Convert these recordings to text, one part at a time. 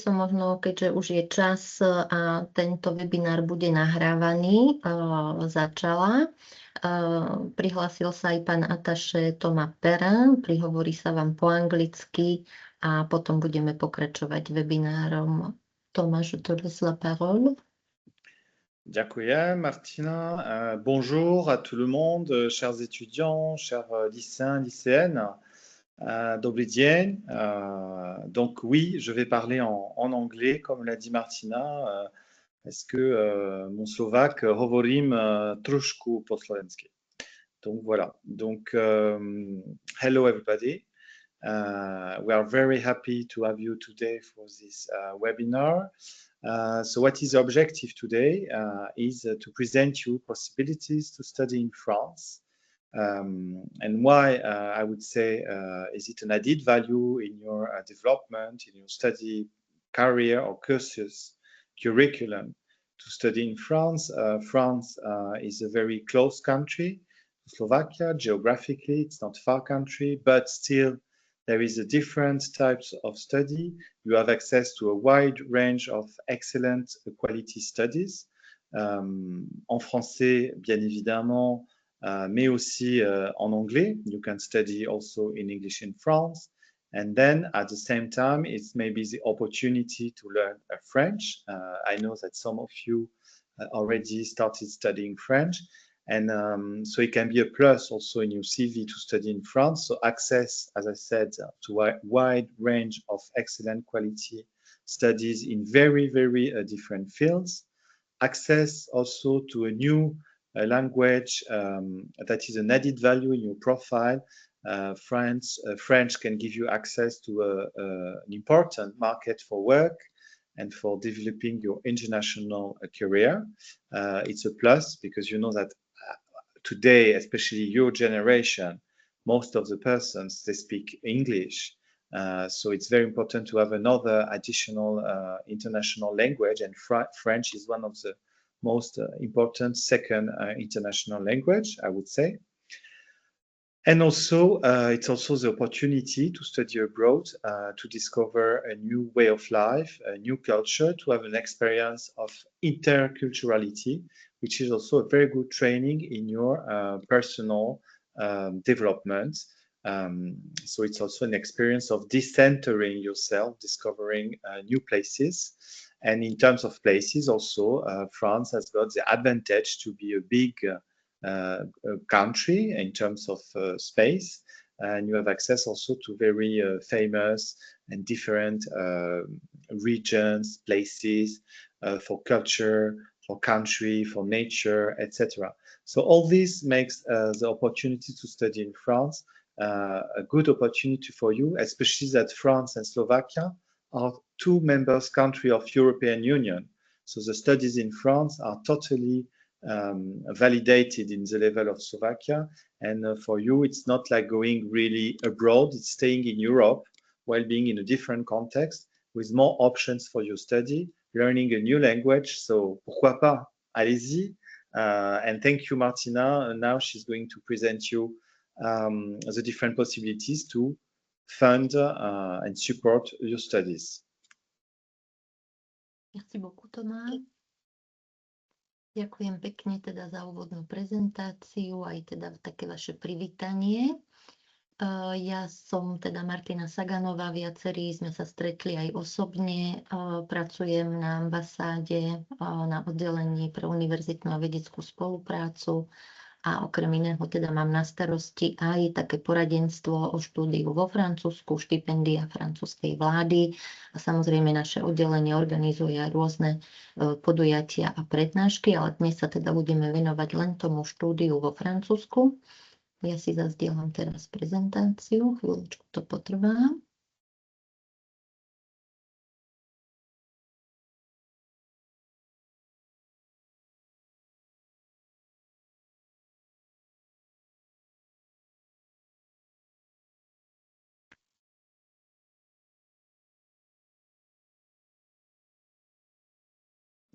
som možno, keďže už je čas a tento webinár bude nahrávaný, začala. Prihlásil sa aj pán ataše Thomas Perrin, prihovorí sa vám po anglicky a potom budeme pokračovať webinárom. Thomas, je te laisse la parole. Ďakujem, Martina. Bonjour à tout le monde, chers étudiants, chers lycéens, lycéennes. Dobrý deň. Donc oui, je vais parler en anglais, comme l'a dit Martina. Est-ce que mon slovaque hovorím trošku po slovensky. Donc voilà. Donc hello everybody. We are very happy to have you today for this webinar. So what is the objective today is to present you possibilities to study in France. And why I would say is it an added value in your development, in your study career or cursus curriculum to study in France. France is a very close country to Slovakia. Geographically, it's not far country, but still there is a different types of study. You have access to a wide range of excellent quality studies. En français, bien évidemment, mais aussi en anglais. You can study also in English in France. And then at the same time, it's maybe the opportunity to learn French. I know that some of you already started studying French. And so it can be a plus also in your CV to study in France. So access, as I said, to a wide range of excellent quality studies in very, very different fields. Access also to a new language that is an added value in your profile. French can give you access to an important market for work and for developing your international career. It's a plus because you know that today, especially your generation, most of the persons, they speak English. So it's very important to have another additional international language, and French is one of the most important second international language, I would say. And also, it's also the opportunity to study abroad, to discover a new way of life, a new culture, to have an experience of interculturality, which is also a very good training in your personal development. So it's also an experience of decentering yourself, discovering new places. And in terms of places also, France has got the advantage to be a big country in terms of space. And you have access also to very famous and different regions, places for culture, for country, for nature, etc. So all this makes the opportunity to study in France a good opportunity for you, especially that France and Slovakia are two members country of European Union. So the studies in France are totally validated in the level of Slovakia. And for you, it's not like going really abroad, it's staying in Europe while being in a different context with more options for your study, learning a new language. So pourquoi pas? Allez-y. And thank you, Martina. And now she's going to present you the different possibilities to fund and support your studies. Merci beaucoup, Thomas. Ďakujem pekne teda za úvodnú prezentáciu, aj teda také vaše privítanie. Ja som teda Martina Saganová, viacerí sme sa stretli aj osobne, pracujem na ambasáde, na oddelení pre univerzitnú a vedeckú spoluprácu a okrem iného teda mám na starosti aj také poradenstvo o štúdiu vo Francúzsku, štipendia francúzskej vlády a samozrejme naše oddelenie organizuje aj rôzne podujatia a prednášky, ale dnes sa teda budeme venovať len tomu štúdiu vo Francúzsku. Ja si zazdielam teraz prezentáciu, chvíľočku to potrvá.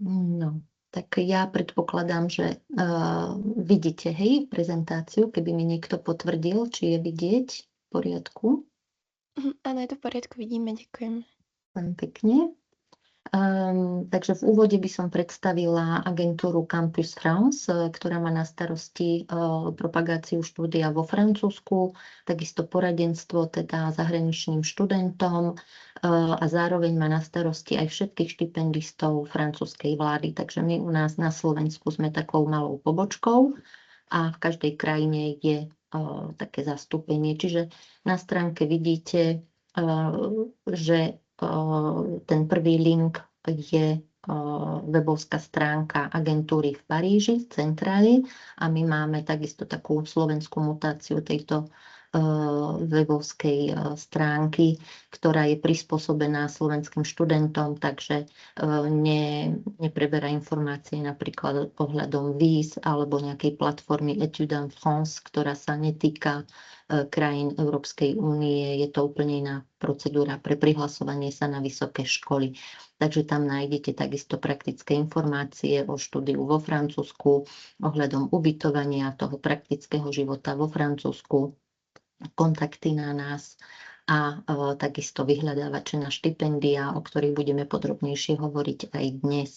No, tak ja predpokladám, že vidíte, hej, prezentáciu, keby mi niekto potvrdil, či je vidieť v poriadku. Áno, je to v poriadku, vidíme, ďakujem. Len pekne. Takže v úvode by som predstavila agentúru Campus France, ktorá má na starosti propagáciu štúdia vo Francúzsku, takisto poradenstvo teda zahraničným študentom a zároveň má na starosti aj všetkých štipendistov francúzskej vlády. Takže my u nás na Slovensku sme takou malou pobočkou a v každej krajine je také zastúpenie. Čiže na stránke vidíte, že ten prvý link je webovská stránka agentúry v Paríži, v centráli, a my máme takisto takú slovenskú mutáciu tejto webovskej stránky, ktorá je prispôsobená slovenským študentom, takže nepreberá informácie napríklad ohľadom víz alebo nejakej platformy Etudes en France, ktorá sa netýka krajín Európskej únie. Je to úplne iná procedúra pre prihlasovanie sa na vysoké školy. Takže tam nájdete takisto praktické informácie o štúdiu vo Francúzsku, ohľadom ubytovania, toho praktického života vo Francúzsku, kontakty na nás a takisto vyhľadávače na štipendia, o ktorých budeme podrobnejšie hovoriť aj dnes.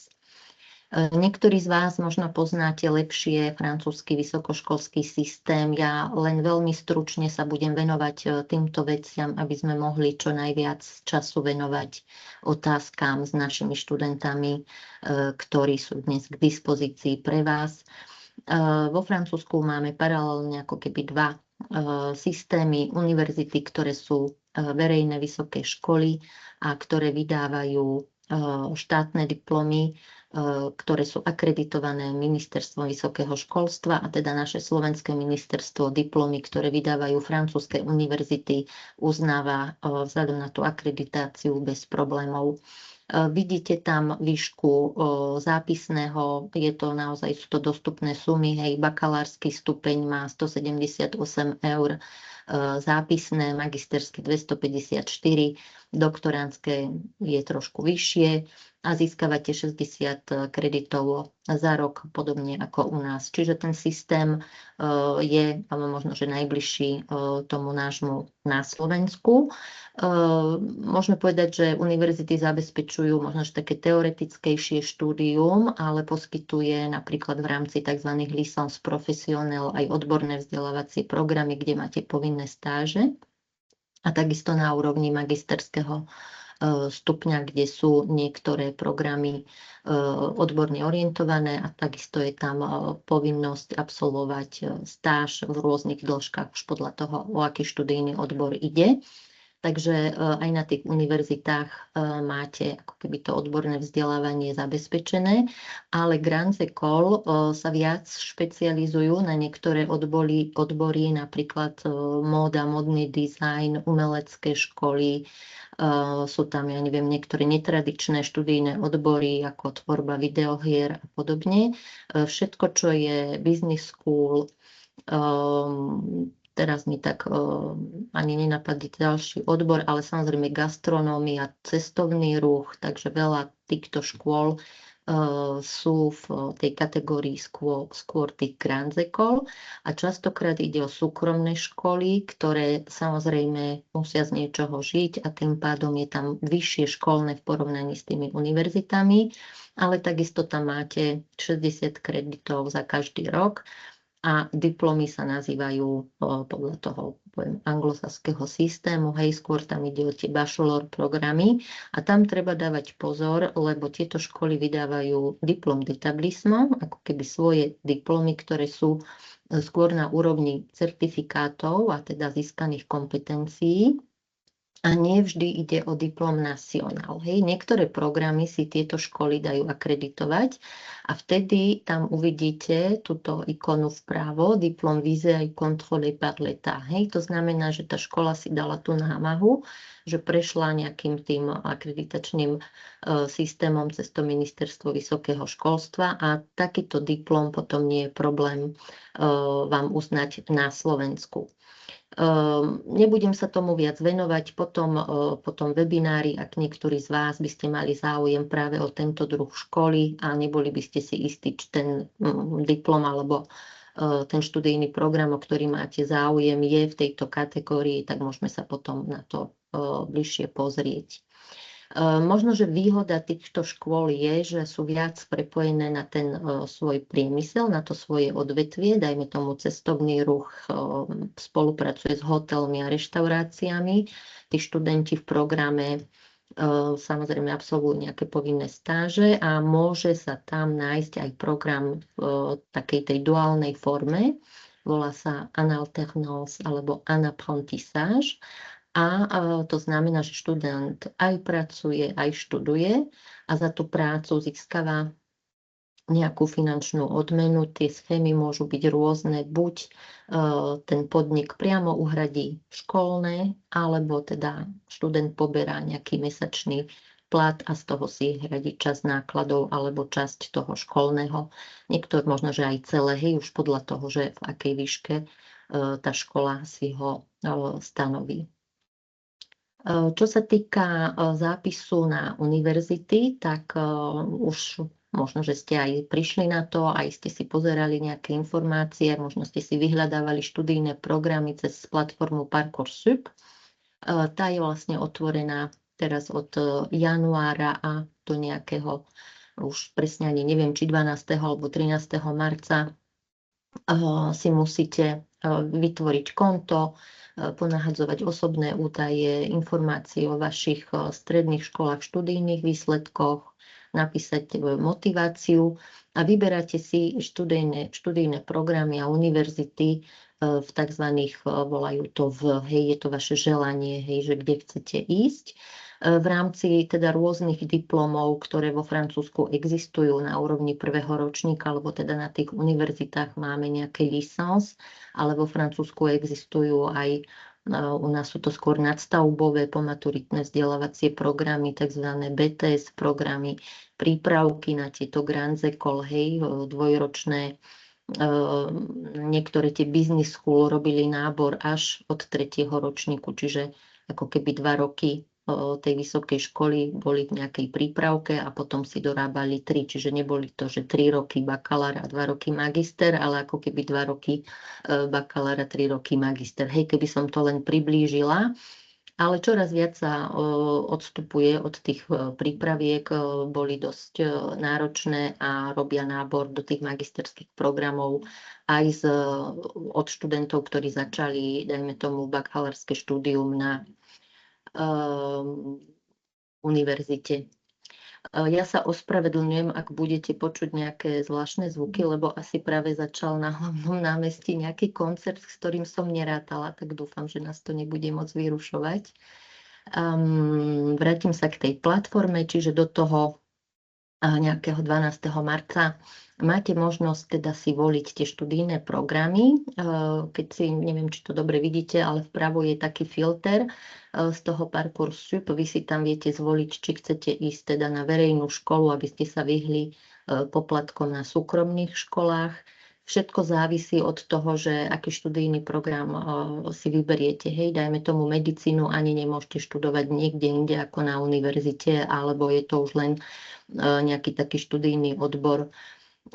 Niektorí z vás možno poznáte lepšie francúzsky vysokoškolský systém. Ja len veľmi stručne sa budem venovať týmto veciam, aby sme mohli čo najviac času venovať otázkam s našimi študentami, ktorí sú dnes k dispozícii pre vás. Vo Francúzsku máme paralelne ako keby dva systémy univerzity, ktoré sú verejné vysoké školy a ktoré vydávajú štátne diplomy, ktoré sú akreditované Ministerstvom vysokého školstva, a teda naše slovenské ministerstvo diplomy, ktoré vydávajú francúzske univerzity, uznáva vzhľadom na tú akreditáciu bez problémov. Vidíte tam výšku zápisného, je to naozaj, sú to dostupné sumy, hej, bakalársky stupeň má 178 eur zápisné, magisterské 254, doktoránske je trošku vyššie a získavate 60 kreditov za rok, podobne ako u nás. Čiže ten systém je možno, že najbližší tomu nášmu na Slovensku. Môžeme povedať, že univerzity zabezpečujú možno že také teoretickejšie štúdium, ale poskytuje napríklad v rámci tzv. Licence professionnelle aj odborné vzdelávacie programy, kde máte povinné stáže, a takisto na úrovni magisterského stupňa, kde sú niektoré programy odborne orientované a takisto je tam povinnosť absolvovať stáž v rôznych dĺžkach už podľa toho, o aký študijný odbor ide. Takže aj na tých univerzitách máte ako keby to odborné vzdelávanie zabezpečené, ale Grandes Écoles sa viac špecializujú na niektoré odbory, napríklad móda, modný dizajn, umelecké školy, sú tam, ja neviem, niektoré netradičné študijné odbory ako tvorba videohier a podobne. Všetko, čo je business school, teraz mi tak ani nenapadne ďalší odbor, ale samozrejme gastronómia, cestovný ruch, takže veľa týchto škôl sú v tej kategórii skôr tých Grandes Écoles a častokrát ide o súkromné školy, ktoré samozrejme musia z niečoho žiť a tým pádom je tam vyššie školné v porovnaní s tými univerzitami, ale takisto tam máte 60 kreditov za každý rok a diplomy sa nazývajú podľa toho anglosaského systému, hej, skôr tam ide o tie bachelor programy a tam treba dávať pozor, lebo tieto školy vydávajú diplom d'établissement, ako keby svoje diplomy, ktoré sú skôr na úrovni certifikátov a teda získaných kompetencií. A nie vždy ide o diplom nacionál. Hej. Niektoré programy si tieto školy dajú akreditovať a vtedy tam uvidíte túto ikonu vpravo, diplom visé et contrôlé par l'État. Hej. To znamená, že tá škola si dala tú námahu, že prešla nejakým tým akreditačným systémom cez to ministerstvo vysokého školstva a takýto diplom potom nie je problém vám uznať na Slovensku. Nebudem sa tomu viac venovať, potom webinári, ak niektorí z vás by ste mali záujem práve o tento druh školy a neboli by ste si istí, či ten diplom alebo ten študijný program, o ktorý máte záujem, je v tejto kategórii, tak môžeme sa potom na to bližšie pozrieť. Možno, že výhoda týchto škôl je, že sú viac prepojené na ten svoj priemysel, na to svoje odvetvie, dajme tomu cestovný ruch, spolupracuje s hotelmi a reštauráciami. Tí študenti v programe samozrejme absolvujú nejaké povinné stáže a môže sa tam nájsť aj program v takej tej duálnej forme, volá sa Analternance alebo Anapprentissage. A to znamená, že študent aj pracuje, aj študuje a za tú prácu získava nejakú finančnú odmenu. Tie schémy môžu byť rôzne, buď ten podnik priamo uhradí školné, alebo teda študent poberá nejaký mesačný plat a z toho si hradí časť nákladov alebo časť toho školného. Niekto možno, že aj celé, hej, už podľa toho, že v akej výške tá škola si ho stanoví. Čo sa týka zápisu na univerzity, tak už možno, že ste aj prišli na to, aj ste si pozerali nejaké informácie, možno ste si vyhľadávali študijné programy cez platformu Parcoursup. Tá je vlastne otvorená teraz od januára a do nejakého, už presne ani neviem, či 12. alebo 13. marca si musíte vytvoriť konto, ponahadzovať osobné údaje, informácie o vašich stredných školách, študijných výsledkoch, napísať motiváciu a vyberáte si študijné programy a univerzity v tzv. Volajú to hej, je to vaše želanie, hej, že kde chcete ísť. V rámci teda rôznych diplomov, ktoré vo Francúzsku existujú na úrovni prvého ročníka, alebo teda na tých univerzitách máme nejaké licence, ale vo Francúzsku existujú aj, u nás sú to skôr nadstavbové pomaturitné vzdelávacie programy, tzv. BTS programy, prípravky na tieto Grandes Écoles, hej, dvojročné. Niektoré tie business school robili nábor až od 3. ročníku, čiže ako keby 2 roky tej vysokej školy boli v nejakej prípravke a potom si dorábali 3, čiže neboli to, že 3 roky bakalár a 2 roky magister, ale ako keby 2 roky bakalár a 3 roky magister. Hej, keby som to len priblížila, ale čoraz viac sa odstupuje od tých prípraviek, boli dosť náročné a robia nábor do tých magisterských programov aj od študentov, ktorí začali, dajme tomu, bakalárske štúdium na univerzite. Ja sa ospravedlňujem, ak budete počuť nejaké zvláštne zvuky, lebo asi práve začal na Hlavnom námestí nejaký koncert, s ktorým som nerátala, tak dúfam, že nás to nebude môcť vyrušovať. Vrátim sa k tej platforme, čiže do toho nejakého 12. marca máte možnosť teda si voliť tie študijné programy. Keď si, neviem, či to dobre vidíte, ale vpravo je taký filter z toho Parcoursup. Vy si tam viete zvoliť, či chcete ísť teda na verejnú školu, aby ste sa vyhli poplatkom na súkromných školách. Všetko závisí od toho, že aký študijný program si vyberiete. Hej, dajme tomu medicínu, ani nemôžete študovať niekde inde ako na univerzite, alebo je to už len nejaký taký študijný odbor,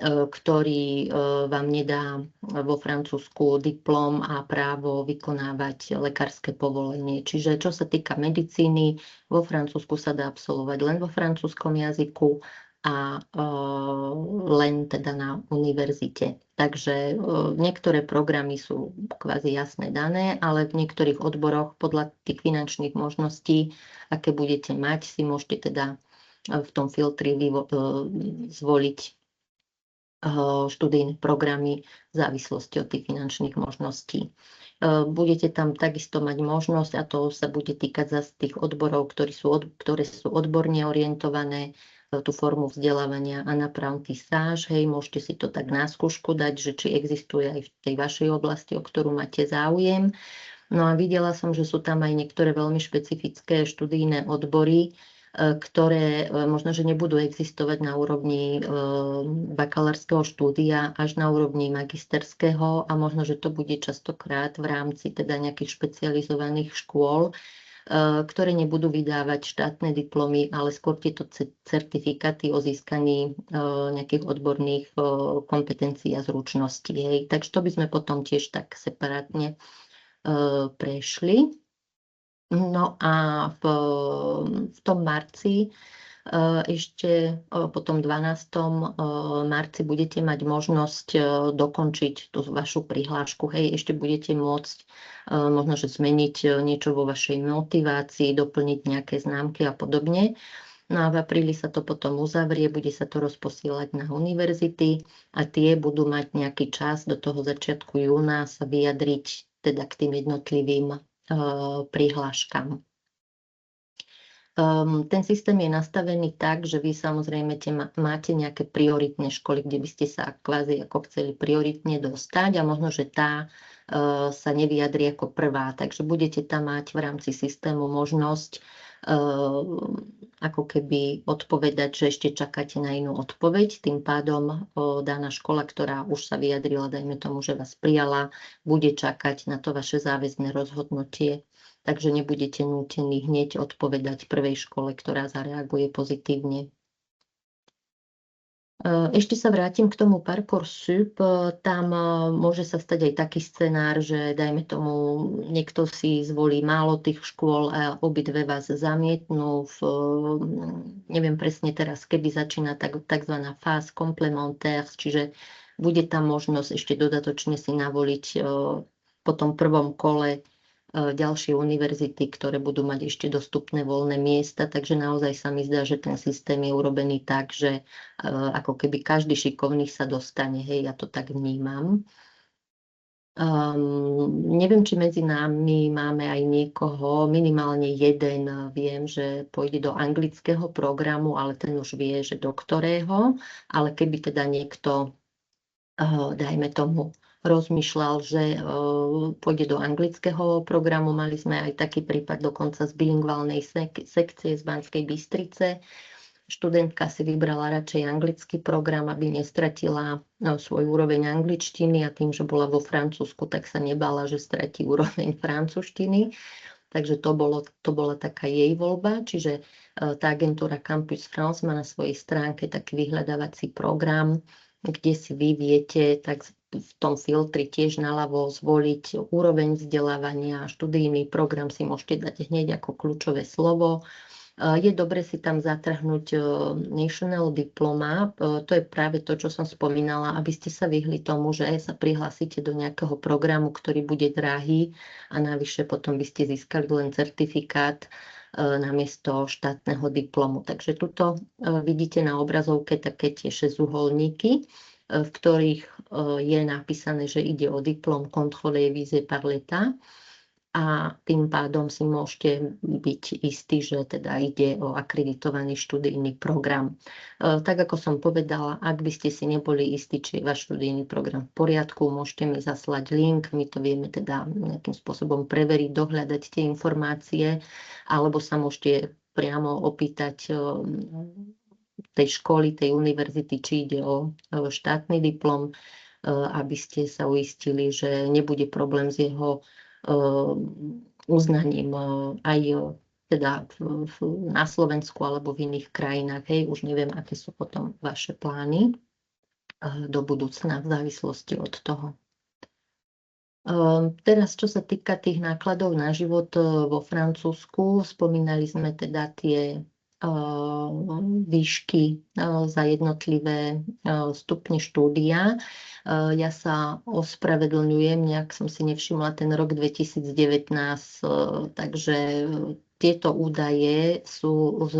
ktorý vám nedá vo Francúzsku diplom a právo vykonávať lekárske povolenie. Čiže čo sa týka medicíny, vo Francúzsku sa dá absolvovať len vo francúzskom jazyku a len teda na univerzite. Takže niektoré programy sú kvázi jasne dané, ale v niektorých odboroch podľa tých finančných možností, aké budete mať, si môžete teda v tom filtri zvoliť študijné programy v závislosti od tých finančných možností. Budete tam takisto mať možnosť, a to sa bude týkať zase tých odborov, ktoré sú odborne orientované, tú formu vzdelávania Anapprentissage, hej, môžete si to tak na skúšku dať, že či existuje aj v tej vašej oblasti, o ktorú máte záujem. No a videla som, že sú tam aj niektoré veľmi špecifické študijné odbory, ktoré možno, že nebudú existovať na úrovni bakalárskeho štúdia až na úrovni magisterského a možno, že to bude častokrát v rámci teda nejakých špecializovaných škôl, ktoré nebudú vydávať štátne diplomy, ale skôr tieto certifikáty o získaní nejakých odborných kompetencií a zručností. Hej. Takže to by sme potom tiež tak separátne prešli. No a v tom marci ešte po tom 12. marci budete mať možnosť dokončiť tú vašu prihlášku. Hej, ešte budete môcť možno, že zmeniť niečo vo vašej motivácii, doplniť nejaké známky a podobne. No a v apríli sa to potom uzavrie, bude sa to rozposielať na univerzity a tie budú mať nejaký čas do toho začiatku júna sa vyjadriť teda k tým jednotlivým prihláškam. Ten systém je nastavený tak, že vy samozrejme máte nejaké prioritné školy, kde by ste sa kvázi ako chceli prioritne dostať a možno, že tá sa nevyjadri ako prvá. Takže budete tam mať v rámci systému možnosť ako keby odpovedať, že ešte čakáte na inú odpoveď. Tým pádom daná škola, ktorá už sa vyjadrila, dajme tomu, že vás prijala, bude čakať na to vaše záväzné rozhodnutie. Takže nebudete nútení hneď odpovedať prvej škole, ktorá zareaguje pozitívne. Ešte sa vrátim k tomu Parcoursup. Tam môže sa stať aj taký scenár, že dajme tomu, niekto si zvolí málo tých škôl a obidve vás zamietnú. Neviem presne teraz, kedy začína tzv. Phase complémentaire, čiže bude tam možnosť ešte dodatočne si navoliť po tom prvom kole ďalšie univerzity, ktoré budú mať ešte dostupné voľné miesta, takže naozaj sa mi zdá, že ten systém je urobený tak, že ako keby každý šikovný sa dostane, hej, ja to tak vnímam. Neviem, či medzi nami máme aj niekoho, minimálne jeden, viem, že pôjde do anglického programu, ale ten už vie, že do ktorého, ale keby teda niekto, dajme tomu, rozmýšľal, že pôjde do anglického programu. Mali sme aj taký prípad dokonca z bilingválnej sekcie z Banskej Bystrice. Študentka si vybrala radšej anglický program, aby nestratila svoj úroveň angličtiny a tým, že bola vo Francúzsku, tak sa nebala, že stratí úroveň francúzštiny. Takže to bola taká jej voľba. Čiže tá agentúra Campus France má na svojej stránke taký vyhľadávací program, kde si vy viete tak v tom filtri tiež naľavo zvoliť úroveň vzdelávania, študijný program si môžete dať hneď ako kľúčové slovo. Je dobre si tam zatrhnúť National Diploma, to je práve to, čo som spomínala, aby ste sa vyhli tomu, že sa prihlásite do nejakého programu, ktorý bude drahý a navyše potom by ste získali len certifikát namiesto štátneho diplomu. Takže tuto vidíte na obrazovke také tie 6-uholníky, v ktorých je napísané, že ide o diplom contrôlé visé par l'État a tým pádom si môžete byť istí, že teda ide o akreditovaný študijný program. Tak ako som povedala, ak by ste si neboli istí, či je váš študijný program v poriadku, môžete mi zaslať link, my to vieme teda nejakým spôsobom preveriť, dohľadať tie informácie, alebo sa môžete priamo opýtať tej školy, tej univerzity, či ide o štátny diplom, aby ste sa uistili, že nebude problém s jeho uznaním aj teda na Slovensku alebo v iných krajinách. Hej, už neviem, aké sú potom vaše plány do budúcna v závislosti od toho. Teraz, čo sa týka tých nákladov na život vo Francúzsku, spomínali sme teda tie výšky za jednotlivé stupne štúdia. Ja sa ospravedlňujem, nejak som si nevšimla ten rok 2019, takže tieto údaje sú z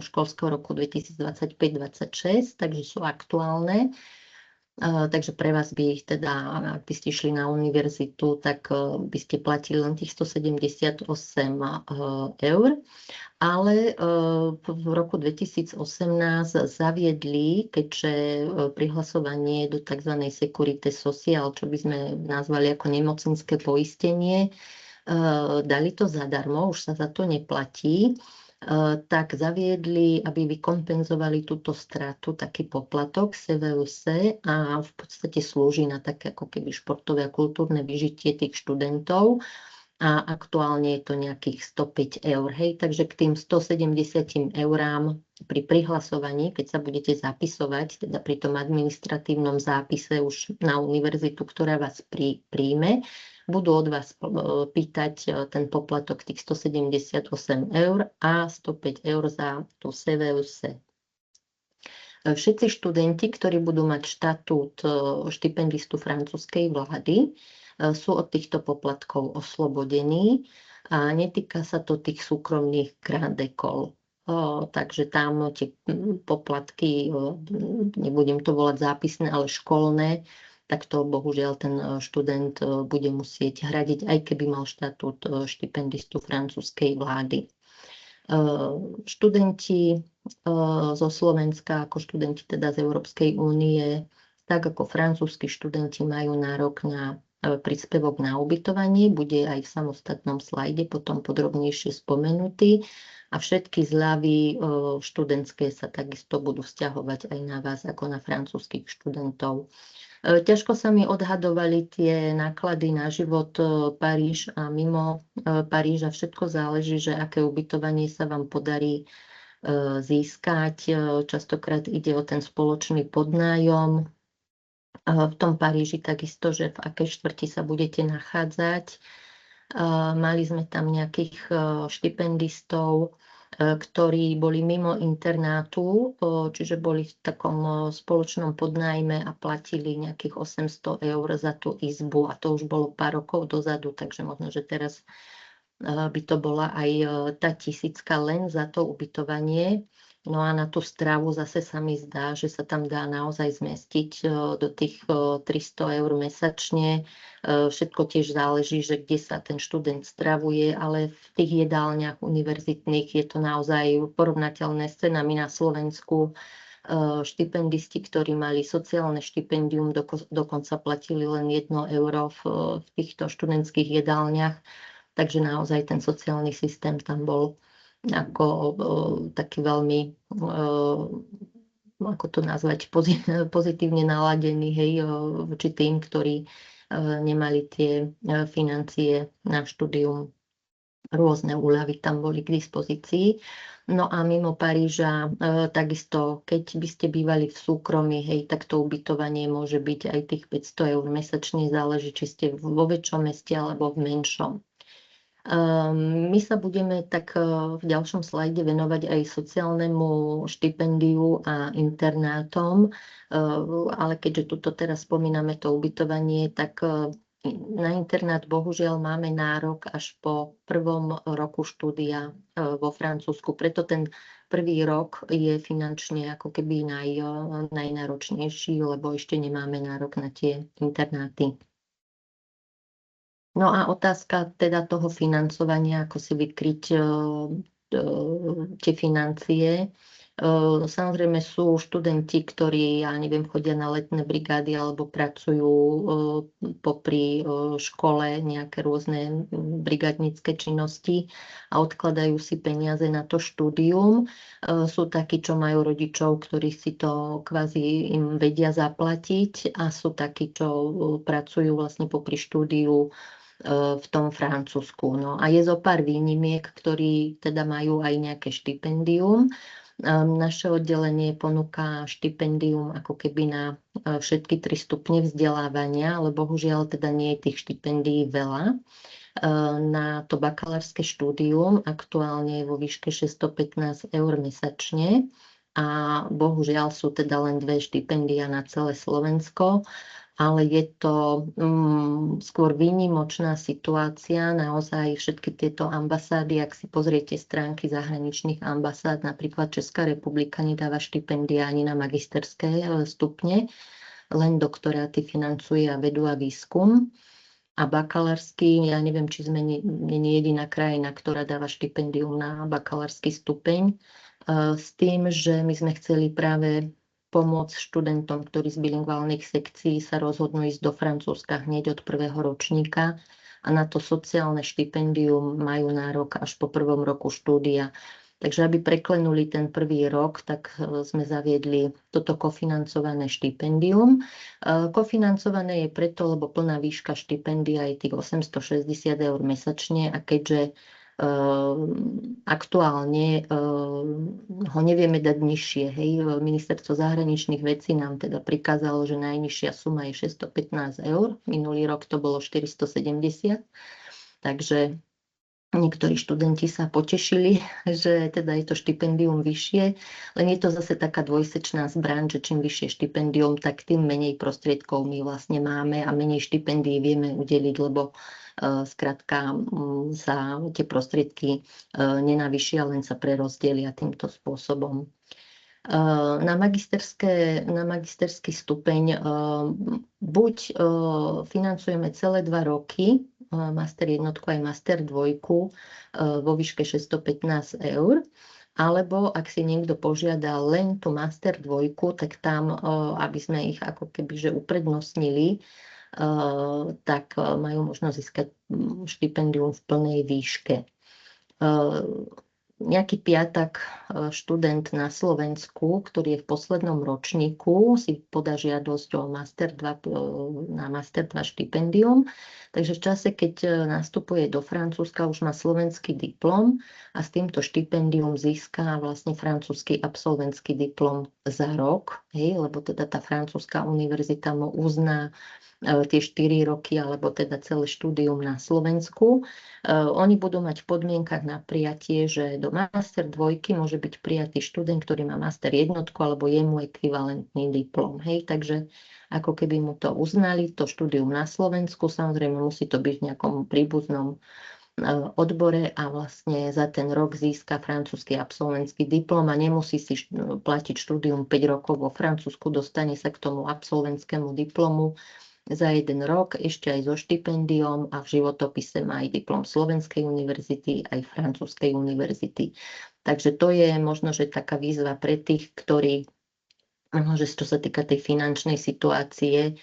školského roku 2025-26, takže sú aktuálne. Takže pre vás by ich teda, ak by ste išli na univerzitu, tak by ste platili len tých 178 eur. Ale v roku 2018 zaviedli, keďže prihlasovanie do tzv. Sécurité sociale, čo by sme nazvali ako nemocenské poistenie, dali to zadarmo, už sa za to neplatí, tak zaviedli, aby vykompenzovali túto stratu, taký poplatok CVUC a v podstate slúži na také ako keby športové a kultúrne vyžitie tých študentov. A aktuálne je to nejakých 105 eur. Hej, takže k tým 170 eurám pri prihlasovaní, keď sa budete zapisovať, teda pri tom administratívnom zápise už na univerzitu, ktorá vás príjme, budú od vás pýtať ten poplatok tých 178 eur a 105 eur za tú CVUC. Všetci študenti, ktorí budú mať štatút štipendistu francúzskej vlády, sú od týchto poplatkov oslobodení a netýka sa to tých súkromných grand école. Takže tam tie poplatky, nebudem to volať zápisné, ale školné, tak to bohužiaľ ten študent bude musieť hradiť, aj keby mal štatút štipendistu francúzskej vlády. Študenti zo Slovenska, ako študenti teda z Európskej únie, tak ako francúzski študenti majú nárok na príspevok na ubytovanie, bude aj v samostatnom slajde potom podrobnejšie spomenutý a všetky zľavy študentské sa takisto budú vzťahovať aj na vás ako na francúzskych študentov. Ťažko sa mi odhadovali tie náklady na život Paríž a mimo Paríža. Všetko záleží, že aké ubytovanie sa vám podarí získať. Častokrát ide o ten spoločný podnájom. V tom Paríži takisto, že v akej štvrti sa budete nachádzať. Mali sme tam nejakých štipendistov, ktorí boli mimo internátu, čiže boli v takom spoločnom podnájme a platili nejakých 800 eur za tú izbu a to už bolo pár rokov dozadu, takže možno, že teraz by to bola aj tá 1000 len za to ubytovanie. No a na tú stravu zase sa mi zdá, že sa tam dá naozaj zmestiť do tých 300 eur mesačne. Všetko tiež záleží, že kde sa ten študent stravuje, ale v tých jedálniach univerzitných je to naozaj porovnateľné s cenami na Slovensku. Štipendisti, ktorí mali sociálne štipendium, dokonca platili len 1 euro v týchto študentských jedálniach. Takže naozaj ten sociálny systém tam bol ako taký veľmi, ako to nazvať, pozitívne naladený, hej, voči tým, ktorí nemali tie financie na štúdium. Rôzne úľavy tam boli k dispozícii. No a mimo Paríža, takisto, keď by ste bývali v súkromí, hej, tak to ubytovanie môže byť aj tých 500 eur mesačne, záleží, či ste vo väčšom meste alebo v menšom. My sa budeme tak v ďalšom slajde venovať aj sociálnemu štipendiu a internátom, ale keďže tuto teraz spomíname to ubytovanie, tak na internát bohužiaľ máme nárok až po 1. roku štúdia vo Francúzsku. Preto ten prvý rok je finančne ako keby najnáročnejší, lebo ešte nemáme nárok na tie internáty. No a otázka teda toho financovania, ako si vykryť tie financie. Samozrejme sú študenti, ktorí, ja neviem, chodia na letné brigády alebo pracujú popri škole nejaké rôzne brigádnické činnosti a odkladajú si peniaze na to štúdium. Sú takí, čo majú rodičov, ktorí si to kvázi im vedia zaplatiť a sú takí, čo pracujú vlastne popri štúdiu v tom Francúzsku. No a je zo pár výnimiek, ktorí teda majú aj nejaké štipendium. Naše oddelenie ponúka štipendium ako keby na všetky 3 stupne vzdelávania, ale bohužiaľ teda nie je tých štipendií veľa. Na to bakalárske štúdium aktuálne je vo výške 615 eur mesačne a bohužiaľ sú teda len 2 štipendia na celé Slovensko. Ale je to skôr výnimočná situácia. Naozaj všetky tieto ambasády, ak si pozriete stránky zahraničných ambasád, napríklad Česká republika nedáva štipendia ani na magisterské stupne, len doktoráty financuje a vedu a výskum. A bakalársky, ja neviem, či sme nie jediná krajina, ktorá dáva štipendium na bakalársky stupeň, s tým, že my sme chceli práve pomôcť študentom, ktorí z bilingválnych sekcií sa rozhodnú ísť do Francúzska hneď od 1. ročníka a na to sociálne štipendium majú nárok až po 1. roku štúdia. Takže aby preklenuli ten 1. rok, tak sme zaviedli toto kofinancované štipendium. Kofinancované je preto, lebo plná výška štipendia je tých 860 eur mesačne a keďže Aktuálne ho nevieme dať nižšie. Hej. Ministerstvo zahraničných vecí nám teda prikázalo, že najnižšia suma je 615 eur. Minulý rok to bolo 470. Takže niektorí študenti sa potešili, že teda je to štipendium vyššie, len je to zase taká dvojsečná zbraň, že čím vyššie štipendium, tak tým menej prostriedkov my vlastne máme a menej štipendií vieme udeliť, lebo skrátka sa tie prostriedky nenavyšia, len sa prerozdelia týmto spôsobom. Na magisterský stupeň buď financujeme celé 2 roky, master jednotku aj master dvojku vo výške 615 eur, alebo ak si niekto požiada len tú master dvojku, tak tam, aby sme ich ako keby že uprednostnili, tak majú možnosť získať štipendium v plnej výške. Nejaký piatak študent na Slovensku, ktorý je v poslednom ročníku, si podá žiadosť o na Master 2 štipendium. Takže v čase, keď nastupuje do Francúzska, už má slovenský diplom a s týmto štipendium získa vlastne francúzsky absolventský diplom za rok, lebo teda tá francúzska univerzita mu uzná tie 4 roky alebo teda celé štúdium na Slovensku. Oni budú mať v podmienkach na prijatie, že do master dvojky môže byť prijatý študent, ktorý má master jednotku alebo jemu ekvivalentný diplom. Takže ako keby mu to uznali, to štúdium na Slovensku, samozrejme musí to byť v nejakom príbuznom odbore a vlastne za ten rok získa francúzsky absolventský diplom a nemusí si platiť štúdium 5 rokov vo Francúzsku, dostane sa k tomu absolventskému diplomu za 1 rok, ešte aj so štipendiom a v životopise má aj diplom Slovenskej univerzity, aj Francúzskej univerzity. Takže to je možno, že taká výzva pre tých, ktorí, že čo sa týka tej finančnej situácie,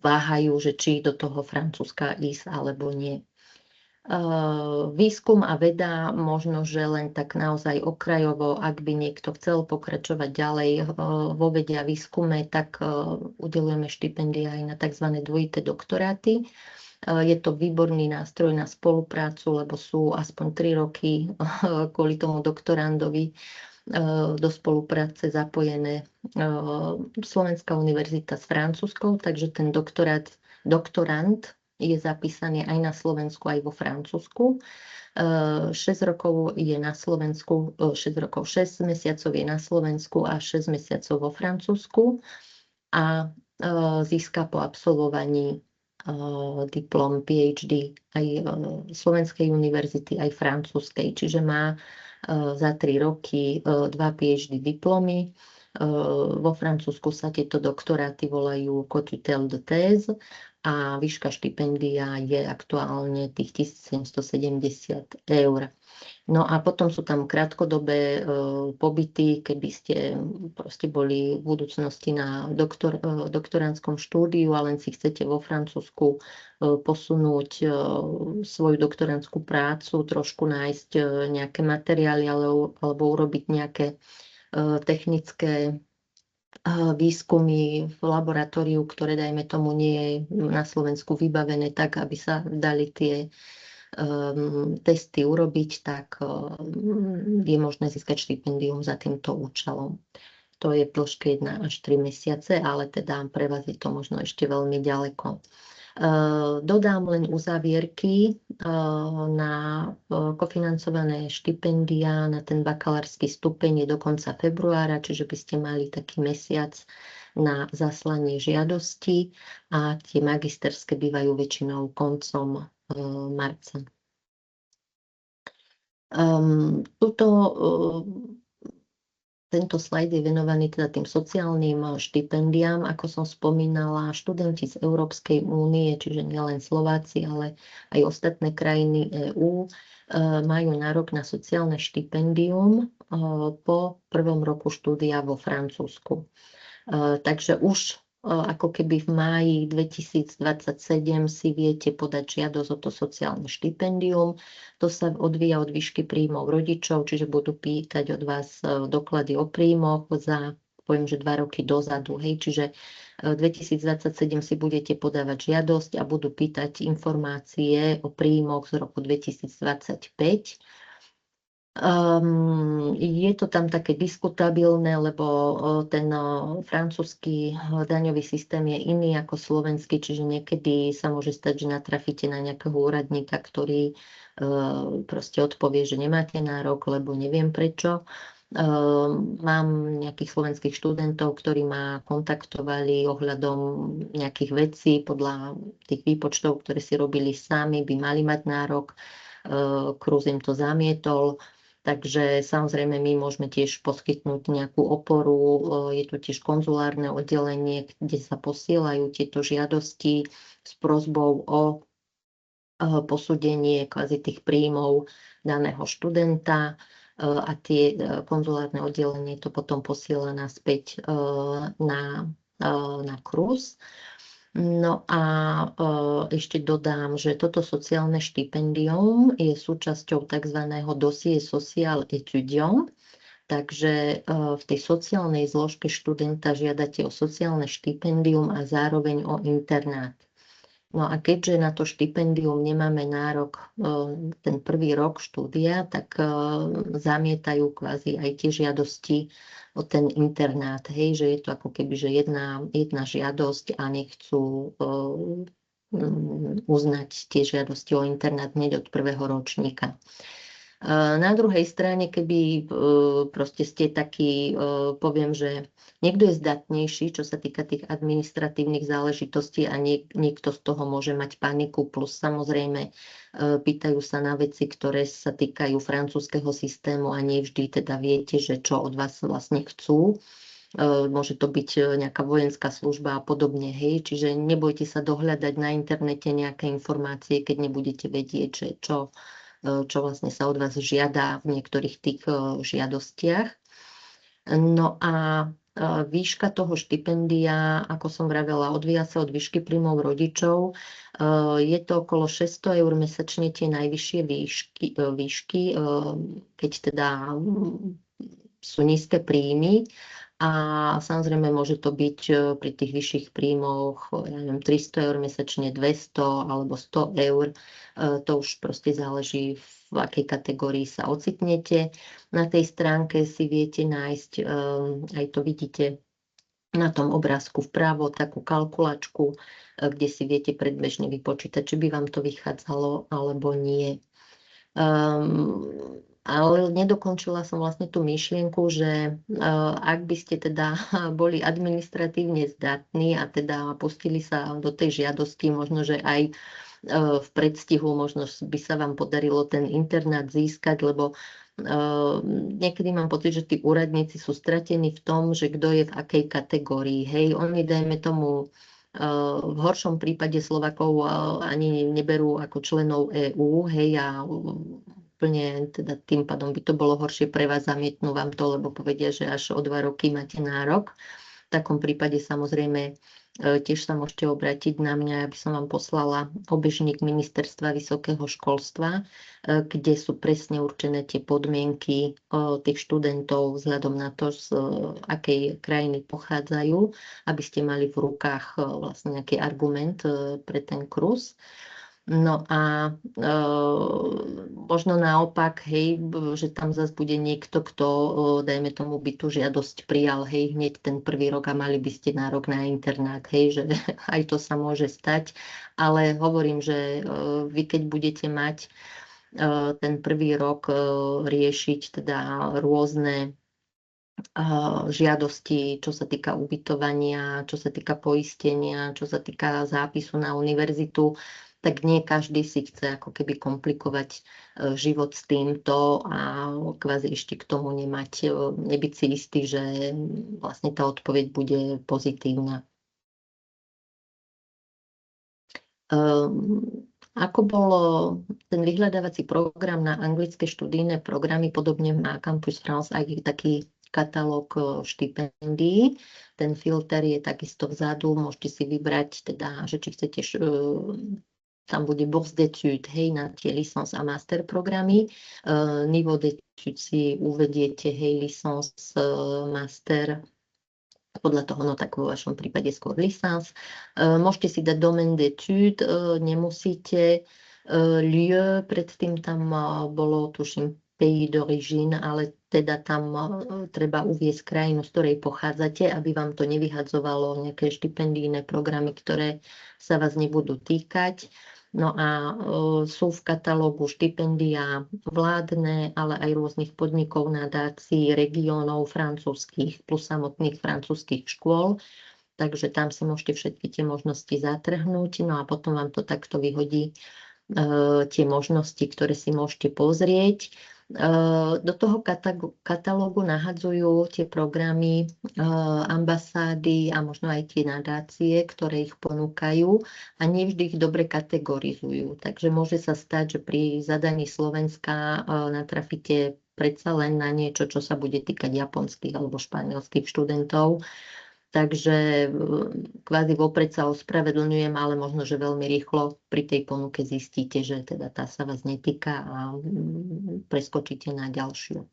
váhajú, že či do toho Francúzska ísť alebo nie. Výskum a veda možno, že len tak naozaj okrajovo, ak by niekto chcel pokračovať ďalej vo vede a výskume, tak udelujeme štipendia aj na tzv. Dvojité doktoráty. Je to výborný nástroj na spoluprácu, lebo sú aspoň 3 roky kvôli tomu doktorandovi do spolupráce zapojené Slovenská univerzita s francúzskou, takže ten doktorand je zapísaný aj na Slovensku, aj vo Francúzsku. 6 rokov je na Slovensku, 6 mesiacov je na Slovensku a 6 mesiacov vo Francúzsku a získa po absolvovaní diplom PhD aj Slovenskej univerzity, aj francúzskej, čiže má za 3 roky 2 PhD diplomy. Vo Francúzsku sa tieto doktoráty volajú co-tutelle de thèse a výška štipendia je aktuálne tých 1770 eur. No a potom sú tam krátkodobé pobyty, keby ste proste boli v budúcnosti na doktorandskom štúdiu a len si chcete vo Francúzsku posunúť svoju doktorandskú prácu, trošku nájsť nejaké materiály alebo urobiť nejaké technické výskumy v laboratóriu, ktoré, dajme tomu, nie je na Slovensku vybavené tak, aby sa dali tie testy urobiť, tak je možné získať štipendium za týmto účelom. To je v dĺžke 1 až 3 mesiace, ale teda pre vás je to možno ešte veľmi ďaleko. Dodám len uzávierky na kofinancované štipendia na ten bakalársky stupeň je do konca februára, čiže by ste mali taký mesiac na zaslanie žiadosti a tie magisterské bývajú väčšinou koncom marca. Tento slajd je venovaný teda tým sociálnym štipendiám. Ako som spomínala, študenti z Európskej únie, čiže nielen Slováci, ale aj ostatné krajiny EÚ, majú nárok na sociálne štipendium po 1. roku štúdia vo Francúzsku. Takže už ako keby v máji 2027 si viete podať žiadosť o to sociálne štipendium. To sa odvíja od výšky príjmov rodičov, čiže budú pýtať od vás doklady o príjmoch za poviem, že 2 roky dozadu, hej, čiže 2027 si budete podávať žiadosť a budú pýtať informácie o príjmoch z roku 2025. Je to tam také diskutabilné, lebo ten francúzsky daňový systém je iný ako slovenský, čiže niekedy sa môže stať, že natrafíte na nejakého úradníka, ktorý proste odpovie, že nemáte nárok, lebo neviem prečo. Mám nejakých slovenských študentov, ktorí ma kontaktovali ohľadom nejakých vecí podľa tých výpočtov, ktoré si robili sami, by mali mať nárok. Krúz im to zamietol. Takže samozrejme my môžeme tiež poskytnúť nejakú oporu. Je tu tiež konzulárne oddelenie, kde sa posielajú tieto žiadosti s prosbou o posúdenie kvázi tých príjmov daného študenta a tie konzulárne oddelenie to potom posiela naspäť na Krúz. No a ešte dodám, že toto sociálne štipendium je súčasťou tzv. Dossier social étudiant, takže v tej sociálnej zložke študenta žiadate o sociálne štipendium a zároveň o internát. No a keďže na to štipendium nemáme nárok ten prvý rok štúdia, tak zamietajú kvázi aj tie žiadosti o ten internát, hej, že je to ako keby že jedna žiadosť a nechcú uznať tie žiadosti o internát hneď od prvého ročníka. Na druhej strane, keby proste ste taký, poviem, že niekto je zdatnejší, čo sa týka tých administratívnych záležitostí a niekto z toho môže mať paniku, plus samozrejme pýtajú sa na veci, ktoré sa týkajú francúzskeho systému a nie vždy teda viete, že čo od vás vlastne chcú. Môže to byť nejaká vojenská služba a podobne, hej, čiže nebojte sa dohľadať na internete nejaké informácie, keď nebudete vedieť, že čo vlastne sa od vás žiada v niektorých tých žiadostiach. No a výška toho štipendia, ako som vravela, odvíja sa od výšky príjmov rodičov. Je to okolo 600 eur mesačne tie najvyššie výšky, keď teda sú nízke príjmy. A samozrejme môže to byť pri tých vyšších príjmoch, ja neviem, 300 eur mesačne, 200 alebo 100 eur. To už proste záleží, v akej kategórii sa ocitnete. Na tej stránke si viete nájsť, aj to vidíte na tom obrázku vpravo, takú kalkulačku, kde si viete predbežne vypočítať, či by vám to vychádzalo alebo nie. Ale nedokončila som vlastne tú myšlienku, že ak by ste teda boli administratívne zdatní a teda pustili sa do tej žiadosti, možno, že aj v predstihu možno by sa vám podarilo ten internát získať, lebo niekedy mám pocit, že tí úradníci sú stratení v tom, že kto je v akej kategórii. Hej, oni dajme tomu v horšom prípade Slovakov ani neberú ako členov EÚ, hej, a úplne teda tým pádom by to bolo horšie pre vás, zamietnú vám to, lebo povedia, že až o 2 roky máte nárok. V takom prípade samozrejme tiež sa môžete obrátiť na mňa, aby som vám poslala obežník Ministerstva vysokého školstva, kde sú presne určené tie podmienky tých študentov vzhľadom na to, z akej krajiny pochádzajú, aby ste mali v rukách vlastne nejaký argument pre ten kurz. No a možno naopak, hej, že tam zase bude niekto, kto, dajme tomu, by tú žiadosť prijal, hej, hneď ten prvý rok a mali by ste nárok na internát, hej, že aj to sa môže stať, ale hovorím, že vy keď budete mať ten prvý rok riešiť teda rôzne žiadosti, čo sa týka ubytovania, čo sa týka poistenia, čo sa týka zápisu na univerzitu, tak nie každý si chce ako keby komplikovať život s týmto a kvázi ešte k tomu nebyť si istý, že vlastne tá odpoveď bude pozitívna. Ako bolo ten vyhľadávací program na anglické študijné programy, podobne má Campus France aj taký katalóg štipendií. Ten filter je takisto vzadu, môžete si vybrať, teda, že či chcete, tam bude bourse d'études, hej, na tie licence a master programy. Niveau d'études si uvediete, hej, licence, master podľa toho, no tak vo vašom prípade skôr licence. Môžete si dať domaine d'études, nemusíte. Lieu, predtým tam bolo, tuším, pays d'origine, ale teda tam treba uviesť krajinu, z ktorej pochádzate, aby vám to nevyhadzovalo nejaké štipendijné programy, ktoré sa vás nebudú týkať. No a sú v katalógu štipendia vládne, ale aj rôznych podnikov, nadácií, regiónov francúzskych, plus samotných francúzskych škôl. Takže tam si môžete všetky tie možnosti zatrhnúť, no a potom vám to takto vyhodí tie možnosti, ktoré si môžete pozrieť. Do toho katalógu nahadzujú tie programy ambasády a možno aj tie nadácie, ktoré ich ponúkajú a nevždy ich dobre kategorizujú. Takže môže sa stať, že pri zadaní Slovenska natrafíte predsa len na niečo, čo sa bude týkať japonských alebo španielských študentov. Takže kvázi vopred sa ospravedlňujem, ale možno, že veľmi rýchlo pri tej ponuke zistíte, že teda tá sa vás netýka a preskočíte na ďalšiu.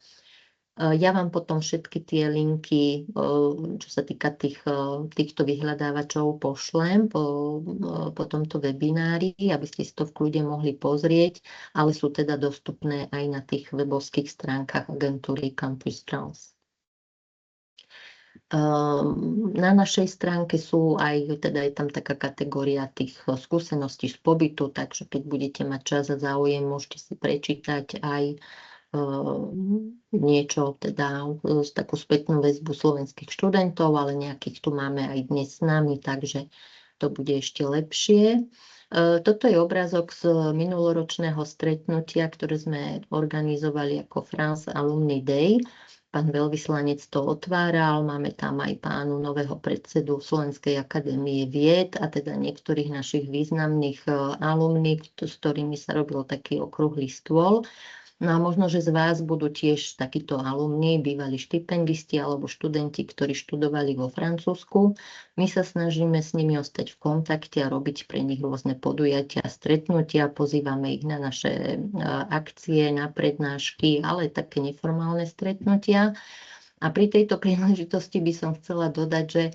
Ja vám potom všetky tie linky, čo sa týka týchto vyhľadávačov, pošlem po tomto webinári, aby ste si to v kľude mohli pozrieť, ale sú teda dostupné aj na tých webovských stránkach agentúry Campus France. Na našej stránke sú aj, teda je tam taká kategória tých skúseností z pobytu, takže keď budete mať čas a záujem, môžete si prečítať aj niečo, teda takú spätnú väzbu slovenských študentov, ale nejakých tu máme aj dnes s nami, takže to bude ešte lepšie. Toto je obrázok z minuloročného stretnutia, ktoré sme organizovali ako France Alumni Day. Pán veľvyslanec to otváral, máme tam aj pánu nového predsedu Slovenskej akadémie vied a teda niektorých našich významných alumní, s ktorými sa robil taký okrúhly stôl. No a možno, že z vás budú tiež takíto alumní, bývalí štipendisti alebo študenti, ktorí študovali vo Francúzsku. My sa snažíme s nimi ostať v kontakte a robiť pre nich rôzne podujatia, stretnutia, pozývame ich na naše akcie, na prednášky, ale také neformálne stretnutia. A pri tejto príležitosti by som chcela dodať, že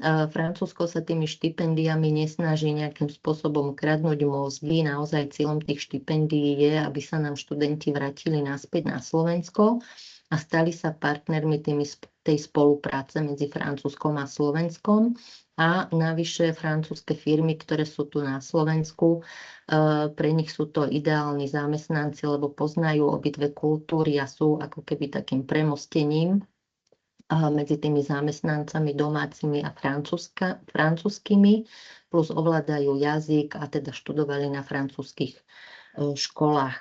Francúzsko sa tými štipendiami nesnaží nejakým spôsobom kradnúť mozgy. Naozaj cieľom tých štipendií je, aby sa nám študenti vrátili naspäť na Slovensko a stali sa partnermi tej spolupráce medzi Francúzskom a Slovenskom. A navyše francúzske firmy, ktoré sú tu na Slovensku, pre nich sú to ideálni zamestnanci, lebo poznajú obidve kultúry a sú ako keby takým premostením medzi tými zamestnancami domácimi a francúzskými, plus ovládajú jazyk a teda študovali na francúzskych školách.